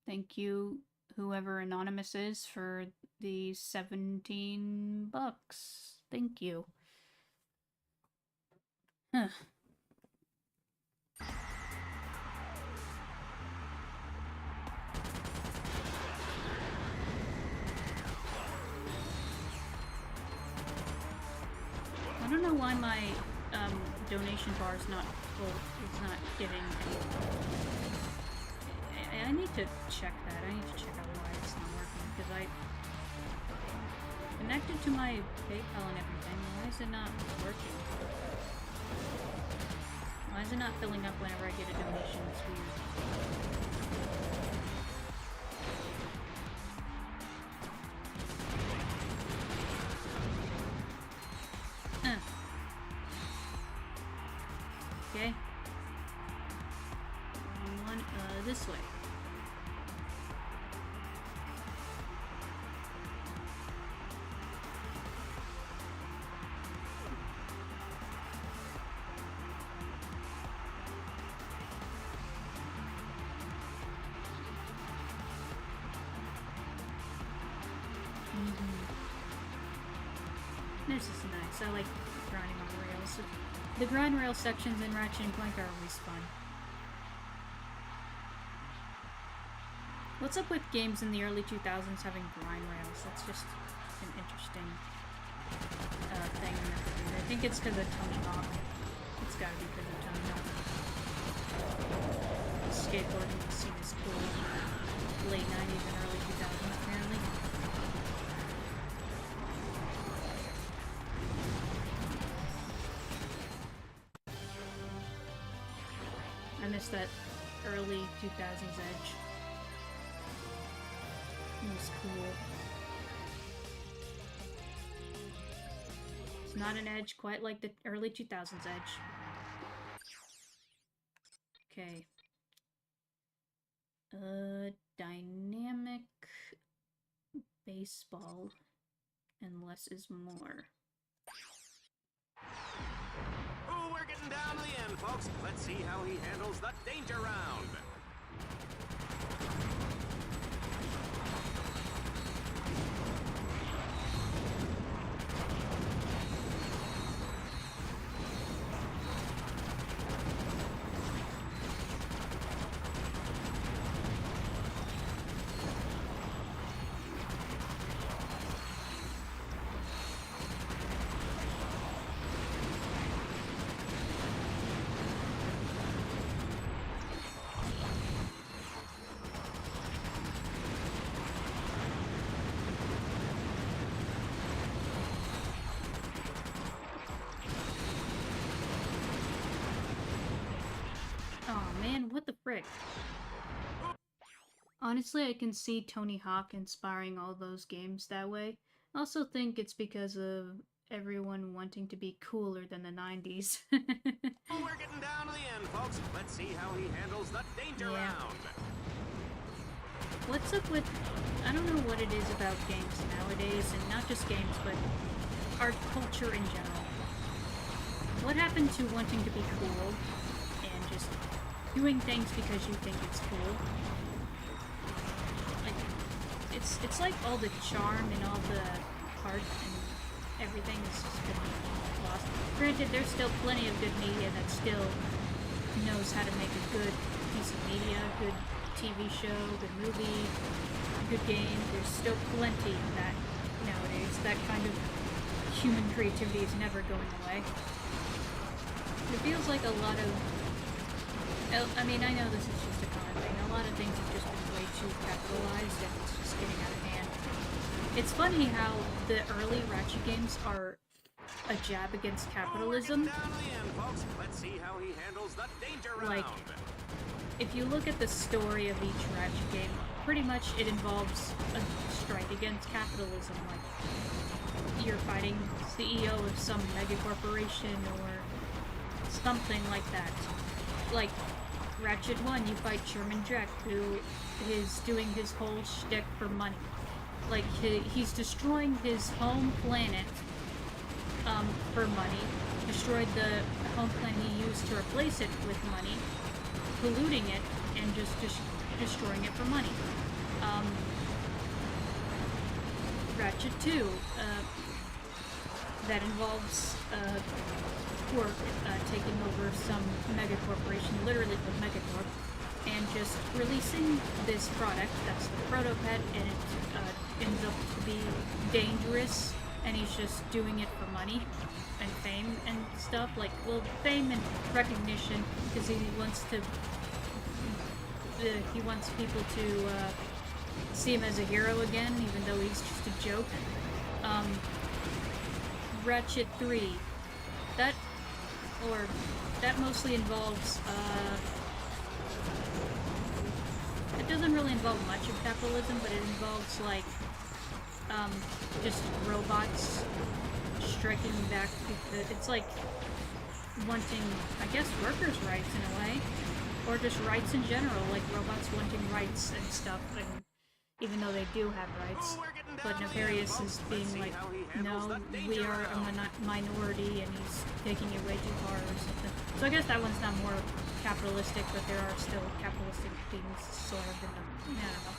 Thank you, whoever Anonymous is, for the 17 bucks. Thank you. Huh. I don't know why my donation bar is not full. It's not giving I need to check that. I need to check out why it's not working, because I connected to my PayPal and everything. Why is it not working? Why is it not filling up whenever I get a donation? It's weird. Okay. One, this way. This is nice. I like grinding on rails. The grind rail sections in Ratchet and Clank are always fun. What's up with games in the early 2000s having grind rails? That's just an interesting thing. I think it's because of Tony Hawk. It's gotta be because of Tony Hawk. Skateboarding was seen as cool in the late 90s and early 2000s, apparently. I miss that early 2000s edge. It was cool. not an edge quite like the early 2000s edge. Okay. Dynamic baseball and less is more. Oh, we're getting down to the end, folks. Let's see how he handles the danger round. Oh man, what the frick? Honestly, I can see Tony Hawk inspiring all those games that way. I also think it's because of everyone wanting to be cooler than the 90s. Oh, we're getting down to the end, folks. Let's see how he handles the danger round. What's up with... I don't know what it is about games nowadays, and not just games, but art culture in general. What happened to wanting to be cool and just doing things because you think it's cool? Like, it's like all the charm and all the heart and everything is just been lost. Granted, there's still plenty of good media that still knows how to make a good piece of media, good TV show, good movie, good game. There's still plenty of that nowadays. That kind of human creativity is never going away. It feels like a lot of... I mean, I know this is just a common thing. A lot of things have just been way too capitalized and it's just getting out of hand. It's funny how the early Ratchet games are a jab against capitalism. Like, if you look at the story of each Ratchet game, pretty much it involves a strike against capitalism. Like, you're fighting CEO of some mega corporation or something like that. Like, Ratchet 1, you fight Sherman Drek, who is doing his whole shtick for money. Like, he's destroying his home planet for money, destroyed the home planet he used to replace it with money, polluting it, and just destroying it for money. Ratchet 2, that involves Quark taking over some mega corporation, literally the megacorp, and just releasing this product that's the proto-pet, and it ends up to be dangerous, and he's just doing it for money and fame and stuff. Like, well, fame and recognition, because he wants people to see him as a hero again, even though he's just a joke. Ratchet 3, that mostly involves, it doesn't really involve much of capitalism, but it involves, like, just robots striking back. It's like wanting, I guess, workers' rights in a way, or just rights in general, like robots wanting rights and stuff, and even though they do have rights. But Nefarious is being like, no, we are a minority, and he's taking it way too far or something. So I guess that one's not more capitalistic, but there are still capitalistic things sort of in the, I don't know.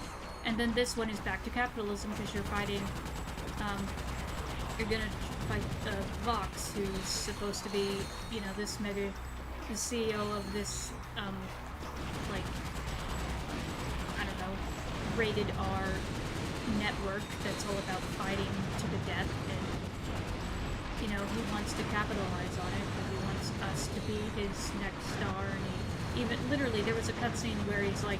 And then this one is back to capitalism, because you're fighting, you're gonna fight Vox, who's supposed to be, you know, the CEO of this, like, I don't know, rated R network that's all about fighting to the death, and, you know, he wants to capitalize on it, because he wants us to be his next star, and he even, literally, there was a cutscene where he's like,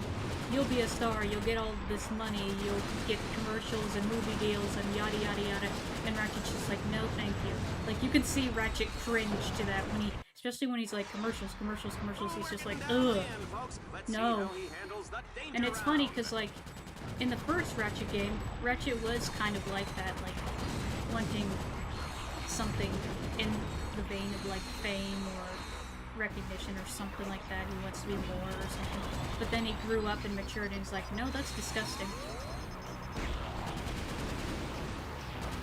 you'll be a star, you'll get all this money, you'll get commercials and movie deals and yada yada yada, and Ratchet's just like, no thank you. Like, you can see Ratchet cringe to that when he, especially when he's like, commercials, he's just like, ugh, no. And it's funny, because like, in the first Ratchet game, Ratchet was kind of like that, like, wanting something in the vein of like fame or recognition or something like that. He wants to be more or something. But then he grew up and matured and he's like, no, that's disgusting.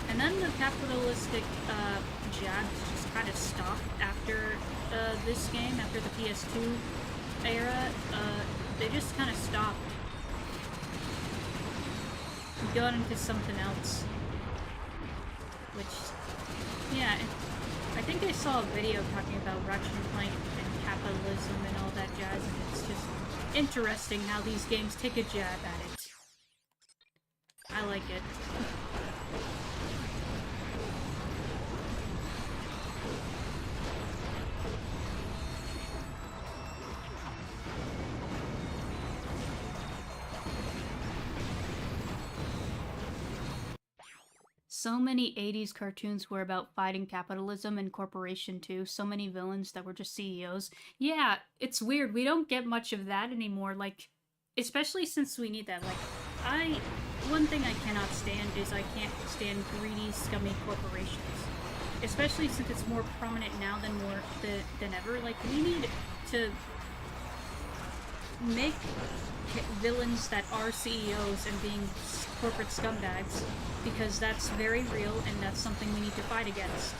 And then the capitalistic jabs just kind of stopped after this game, after the PS2 era. They just kind of stopped. We got into something else. Which, yeah, I think I saw a video talking about Ratchet and Clank and capitalism and all that jazz, and it's just interesting how these games take a jab at it. I like it. So many 80s cartoons were about fighting capitalism and corporation too. So many villains that were just CEOs. Yeah, it's weird. We don't get much of that anymore. Like, especially since we need that. Like, one thing I cannot stand is I can't stand greedy, scummy corporations. Especially since it's more prominent now than ever. Like, we need to make villains that are CEOs and being corporate scumbags, because that's very real and that's something we need to fight against.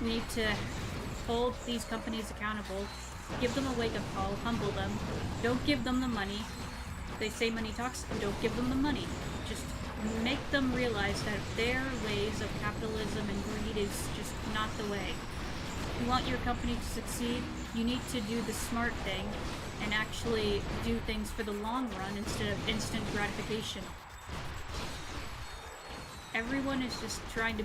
We need to hold these companies accountable, give them a wake-up call, humble them, don't give them the money. They say money talks, and don't give them the money. Just make them realize that their ways of capitalism and greed is just not the way. If you want your company to succeed, you need to do the smart thing and actually do things for the long run instead of instant gratification. Everyone is just trying to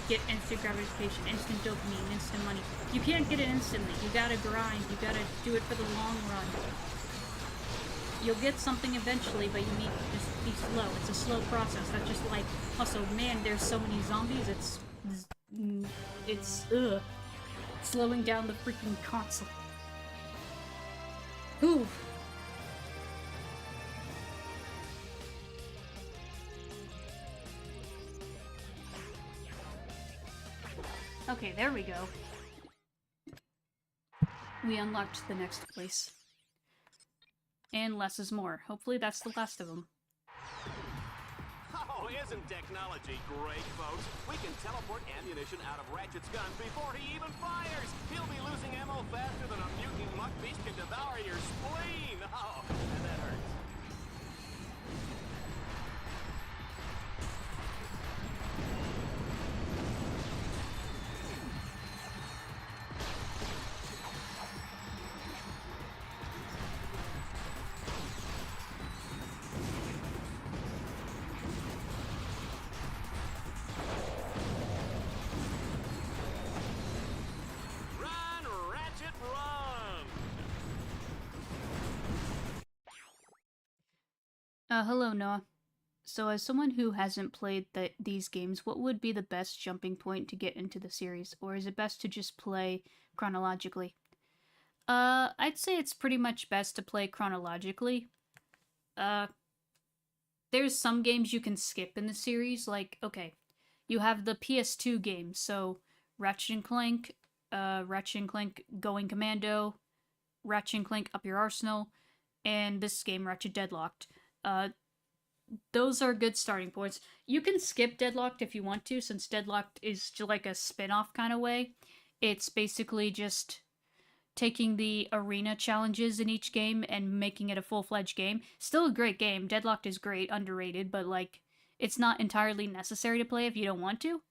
get instant gratification, instant dopamine, instant money. You can't get it instantly. You gotta grind. You gotta do it for the long run. You'll get something eventually, but you need to just be slow. It's a slow process. That's just like, also, man, there's so many zombies. It's slowing down the freaking console. Whew. Okay, there we go. We unlocked the next place. And less is more. Hopefully that's the last of them. Oh, isn't technology great, folks? We can teleport ammunition out of Ratchet's gun before he even fires! He'll be losing ammo faster than a mutant muck beast can devour your spleen! Oh, that hurts. Hello, Noah. So as someone who hasn't played these games, what would be the best jumping point to get into the series? Or is it best to just play chronologically? I'd say it's pretty much best to play chronologically. There's some games you can skip in the series, like, okay, you have the PS2 games, so Ratchet & Clank Going Commando, Ratchet & Clank Up Your Arsenal, and this game, Ratchet Deadlocked. Those are good starting points. You can skip Deadlocked if you want to, since Deadlocked is just like a spin-off kind of way. It's basically just taking the arena challenges in each game and making it a full-fledged game. Still a great game. Deadlocked is great, underrated, but like, it's not entirely necessary to play if you don't want to.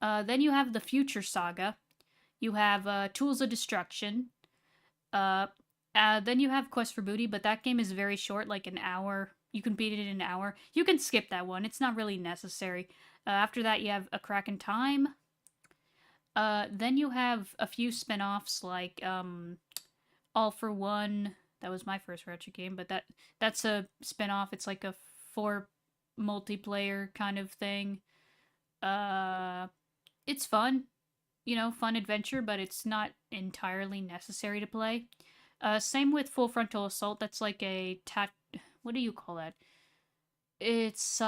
Then you have the Future Saga. You have Tools of Destruction. Then you have Quest for Booty, but that game is very short, like an hour. You can beat it in an hour. You can skip that one. It's not really necessary. After that, you have A Crack in Time. Then you have a few spin-offs like All for One. That was my first Ratchet game, but that's a spin-off. It's like a 4 multiplayer kind of thing. It's fun. You know, fun adventure, but it's not entirely necessary to play. Same with Full Frontal Assault. That's like a what do you call that? It's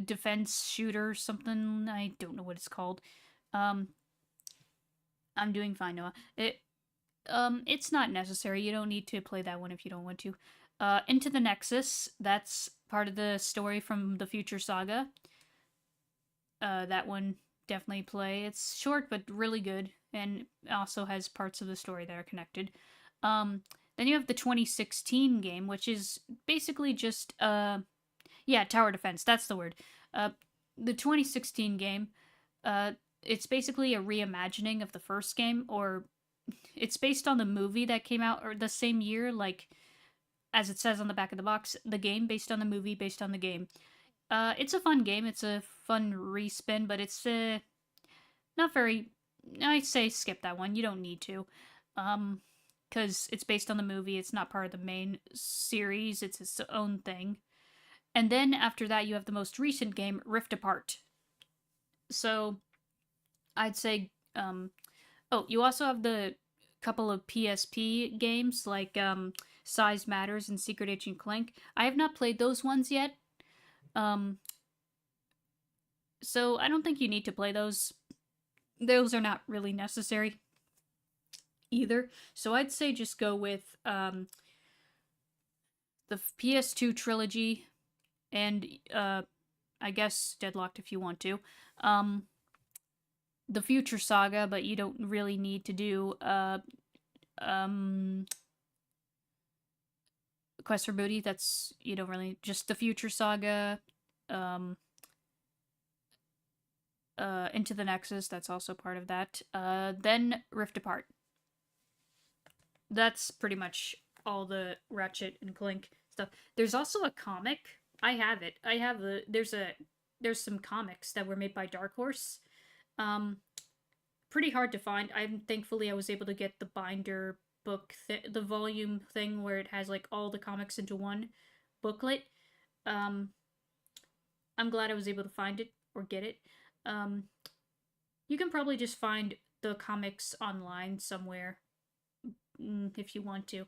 defense shooter something. I don't know what it's called. I'm doing fine, Noah. It's not necessary. You don't need to play that one if you don't want to. Into the Nexus, that's part of the story from the Future Saga. That one, definitely play. It's short, but really good, and also has parts of the story that are connected. Then you have the 2016 game, which is basically just, yeah, tower defense, that's the word. The 2016 game, it's basically a reimagining of the first game, or it's based on the movie that came out or the same year, like, as it says on the back of the box, the game based on the movie, based on the game. It's a fun game, it's a fun respin, but it's, not very... I'd say skip that one, you don't need to. Because it's based on the movie, it's not part of the main series, it's its own thing. And then after that, you have the most recent game, Rift Apart. So, I'd say, oh, you also have the couple of PSP games, like, Size Matters and Secret Agent Clank. I have not played those ones yet. So I don't think you need to play those. Those are not really necessary either. So I'd say just go with, the PS2 trilogy, and, I guess Deadlocked if you want to. The Future Saga, but you don't really need to do, Quest for Booty, that's, you don't really, just the Future Saga, Into the Nexus, that's also part of that, then Rift Apart. That's pretty much all the Ratchet and Clank stuff. There's also a comic, I have it, there's some comics that were made by Dark Horse, pretty hard to find. Thankfully I was able to get the binder book, the volume thing where it has like all the comics into one booklet. I'm glad I was able to find it or get it. You can probably just find the comics online somewhere if you want to.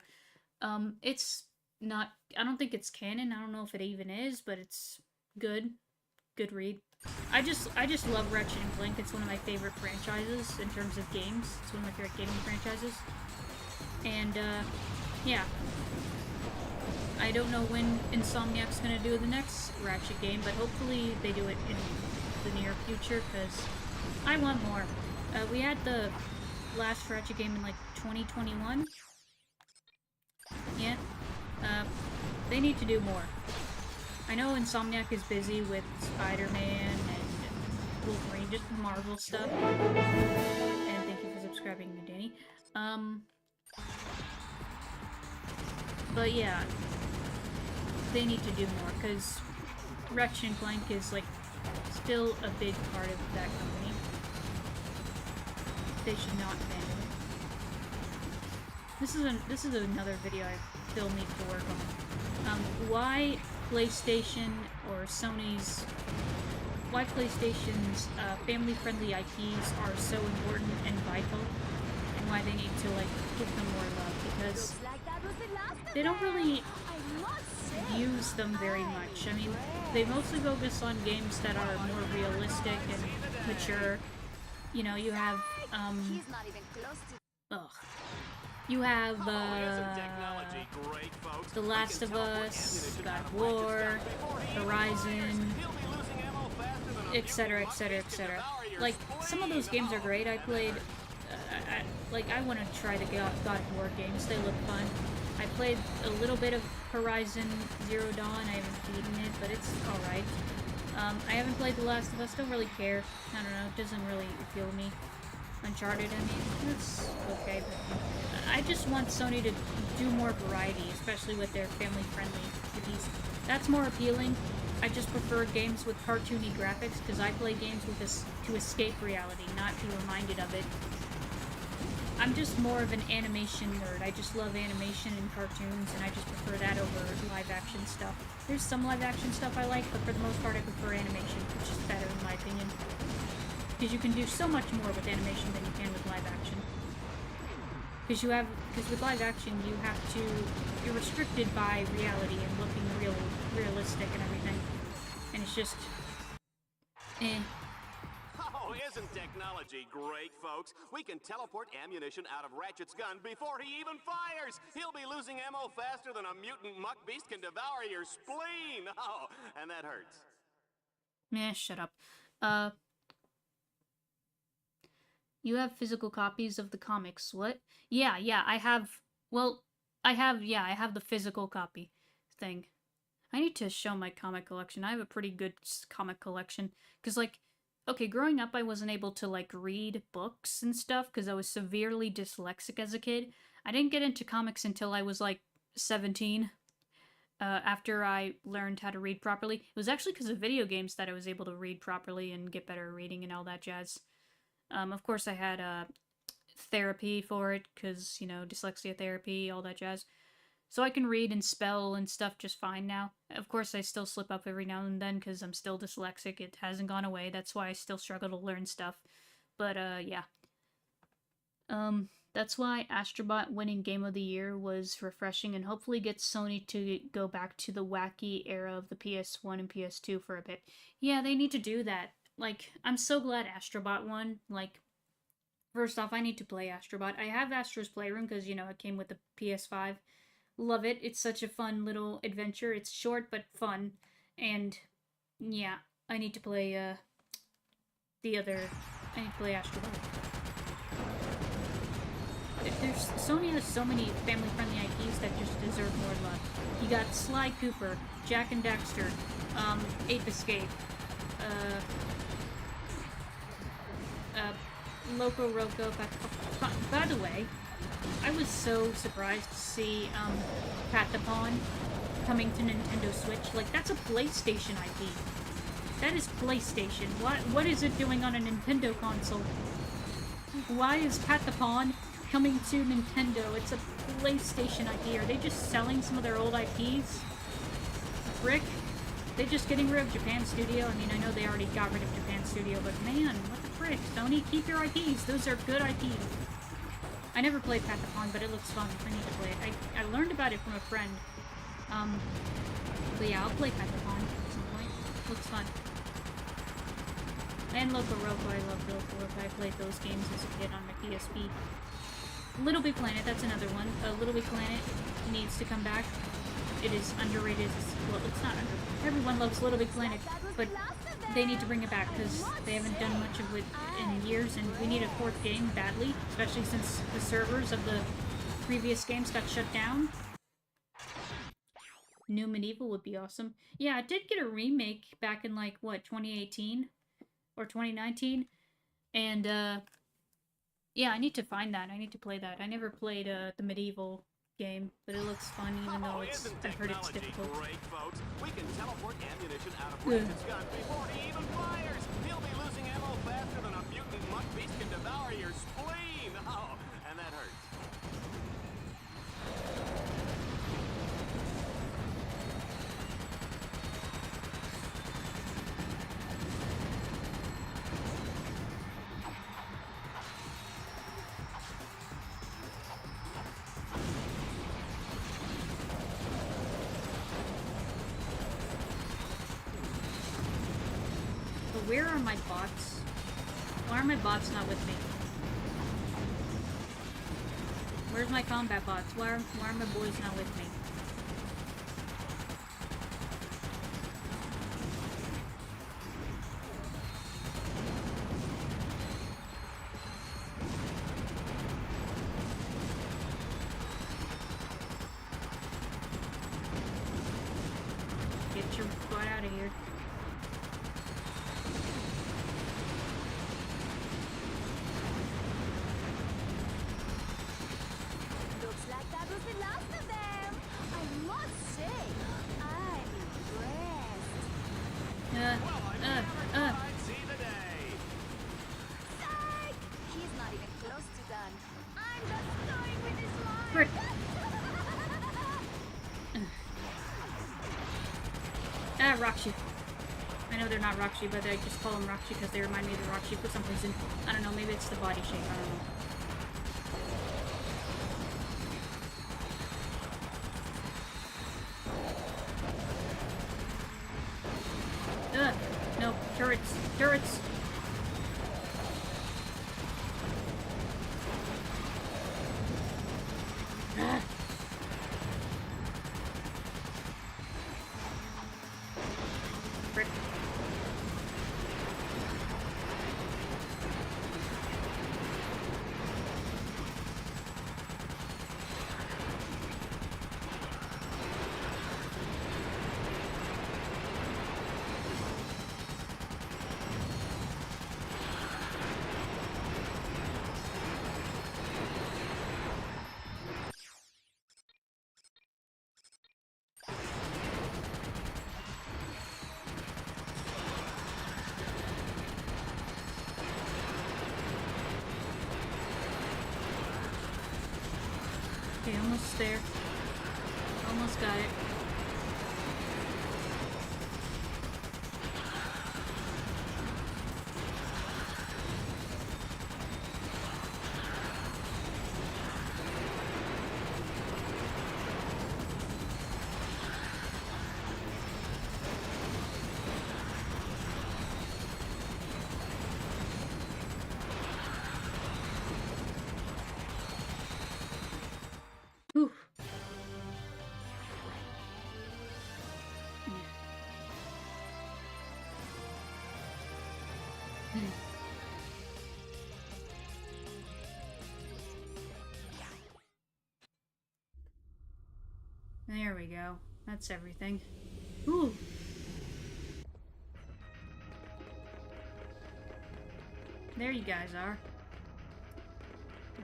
It's not, I don't think it's canon. I don't know if it even is, but it's good read. I just love Ratchet and Clank. It's one of my favorite franchises in terms of games. It's one of my favorite gaming franchises. And, yeah. I don't know when Insomniac's gonna do the next Ratchet game, but hopefully they do it in the near future, because I want more. We had the last Ratchet game in, like, 2021? Yeah. They need to do more. I know Insomniac is busy with Spider-Man and Wolverine, just Marvel stuff. And thank you for subscribing to Danny. But yeah, they need to do more, because Ratchet and Clank is, like, still a big part of that company. They should not abandon it. This is another video I still need to work on. Why PlayStation's family-friendly IPs are so important and vital, and why they need to, like, give them more love, because they don't really use them very much. I mean, they mostly focus on games that are more realistic and mature. You know, you have, you have, The Last of Us, God of War, Horizon, etc, etc, etc. Like, some of those games are great. I played, I want to try the God of War games. They look fun. I played a little bit of Horizon Zero Dawn. I haven't beaten it, but it's alright. I haven't played The Last of Us. Don't really care. I don't know. It doesn't really appeal to me. Uncharted, I mean, it's okay, but I just want Sony to do more variety, especially with their family-friendly release. That's more appealing. I just prefer games with cartoony graphics, because I play games with to escape reality, not to be reminded of it. I'm just more of an animation nerd. I just love animation and cartoons, and I just prefer that over live-action stuff. There's some live-action stuff I like, but for the most part I prefer animation, which is better in my opinion. Because you can do so much more with animation than you can with live action. Because with live action you're restricted by reality and looking realistic and everything. And it's just Eh. Oh, isn't technology great, folks? We can teleport ammunition out of Ratchet's gun before he even fires! He'll be losing ammo faster than a mutant muck beast can devour your spleen! Oh, and that hurts. Meh, shut up. You have physical copies of the comics. What? Yeah, I have... Well, I have the physical copy thing. I need to show my comic collection. I have a pretty good comic collection. Because, like, okay, growing up I wasn't able to, like, read books and stuff because I was severely dyslexic as a kid. I didn't get into comics until I was, like, 17. After I learned how to read properly. It was actually because of video games that I was able to read properly and get better at reading and all that jazz. Of course I had, therapy for it, because, you know, dyslexia therapy, all that jazz. So I can read and spell and stuff just fine now. Of course, I still slip up every now and then, because I'm still dyslexic. It hasn't gone away. That's why I still struggle to learn stuff. But, yeah. That's why Astrobot winning Game of the Year was refreshing, and hopefully gets Sony to go back to the wacky era of the PS1 and PS2 for a bit. Yeah, they need to do that. Like, I'm so glad Astrobot won. Like, first off, I need to play Astrobot. I have Astro's Playroom because, you know, it came with the PS5. Love it. It's such a fun little adventure. It's short but fun. And, yeah, I need to play, I need to play Astrobot. Sony has so many family-friendly IPs that just deserve more love. You got Sly Cooper, Jak and Daxter, Ape Escape, Loco Roco. By the way, I was so surprised to see, Patapon coming to Nintendo Switch. Like, that's a PlayStation IP. That is PlayStation. What is it doing on a Nintendo console? Why is Patapon coming to Nintendo? It's a PlayStation IP. Are they just selling some of their old IPs? Frick? They're just getting rid of Japan Studio? I mean, I know they already got rid of Japan Studio, but man, what the frick? Sony, keep your IPs. Those are good IPs. I never played Patapon, but it looks fun. I need to play it. I learned about it from a friend. But yeah, I'll play Patapon at some point. Looks fun. And Loco Roco, I love Loco Roco. I played those games as a kid on my PSP. Little Big Planet, that's another one. Little Big Planet needs to come back. It is underrated. Well, it's not underrated. Everyone loves Little Big Planet, but they need to bring it back because they haven't done much of it in years, and we need a fourth game badly, especially since the servers of the previous games got shut down. New Medieval would be awesome. Yeah, it did get a remake back in, like, what, 2018? Or 2019? And, yeah, I need to find that. I need to play that. I never played, the Medieval game, but it looks fun even though it's, I've heard it's difficult. Great, folks. We can teleport ammunition out of Ratchet's gun before he even fires. He'll be losing ammo faster than a mutant muck beast can devour your spleen. Oh, and that hurts. Where are my bots? Why are my bots not with me? Where's my combat bots? Why are my boys not with me? Get your butt out of here. Rockshi. I know they're not Rockshi, but I just call them Rockshi because they remind me of the Rockshi for some reason. I don't know, maybe it's the body shape, I don't know. Ugh, no. Turrets! Turrets! Ah. Frick. Okay, almost there. Almost got it. Whew. There we go. That's everything. Ooh. There you guys are.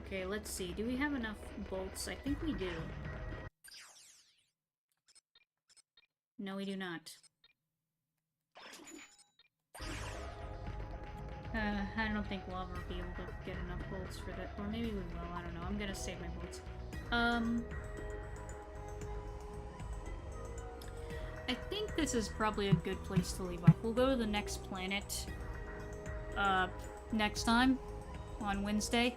Okay, let's see. Do we have enough bolts? I think we do. No, we do not. I don't think we'll ever be able to get enough bolts for that. Or maybe we will. I don't know. I'm gonna save my bolts. I think this is probably a good place to leave off. We'll go to the next planet, next time, on Wednesday.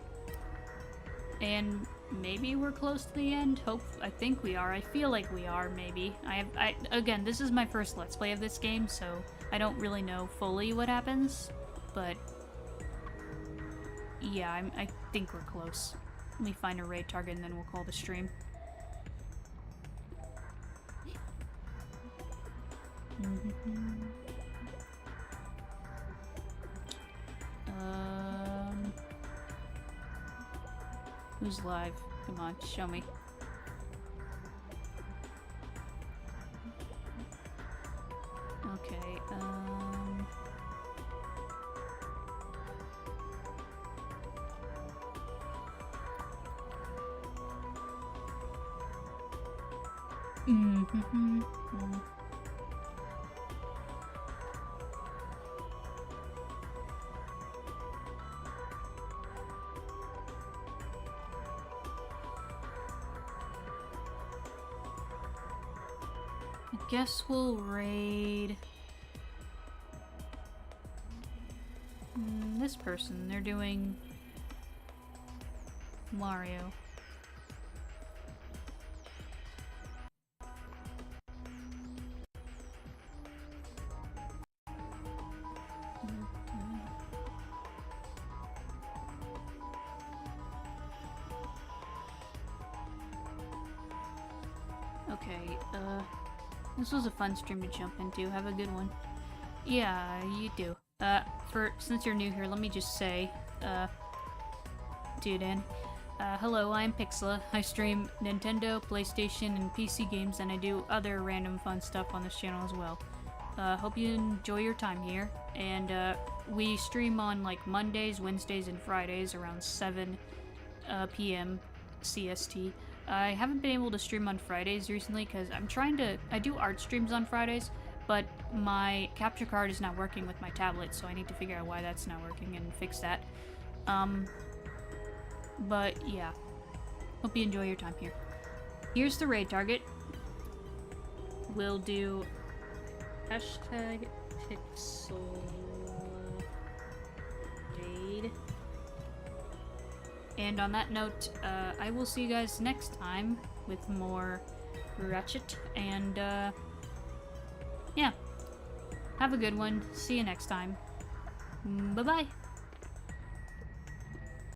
And maybe we're close to the end. I think we are. I feel like we are, maybe. Again, this is my first Let's Play of this game, so I don't really know fully what happens, but yeah, I think we're close. Let me find a raid target and then we'll call the stream. Who's live? Come on, show me. Okay, I guess we'll raid this person. They're doing Mario. Okay, this was a fun stream to jump into. Have a good one. Yeah, you do. Since you're new here, let me just say, dude, and hello, I'm Pixela. I stream Nintendo, PlayStation, and PC games, and I do other random fun stuff on this channel as well. Hope you enjoy your time here, and we stream on like Mondays, Wednesdays, and Fridays around 7 p.m. CST. I haven't been able to stream on Fridays recently because I do art streams on Fridays, but my capture card is not working with my tablet, so I need to figure out why that's not working and fix that. But yeah, hope you enjoy your time here. Here's the raid target. We'll do hashtag pixel raid. And on that note, I will see you guys next time with more Ratchet, and yeah. Have a good one. See you next time. Bye-bye.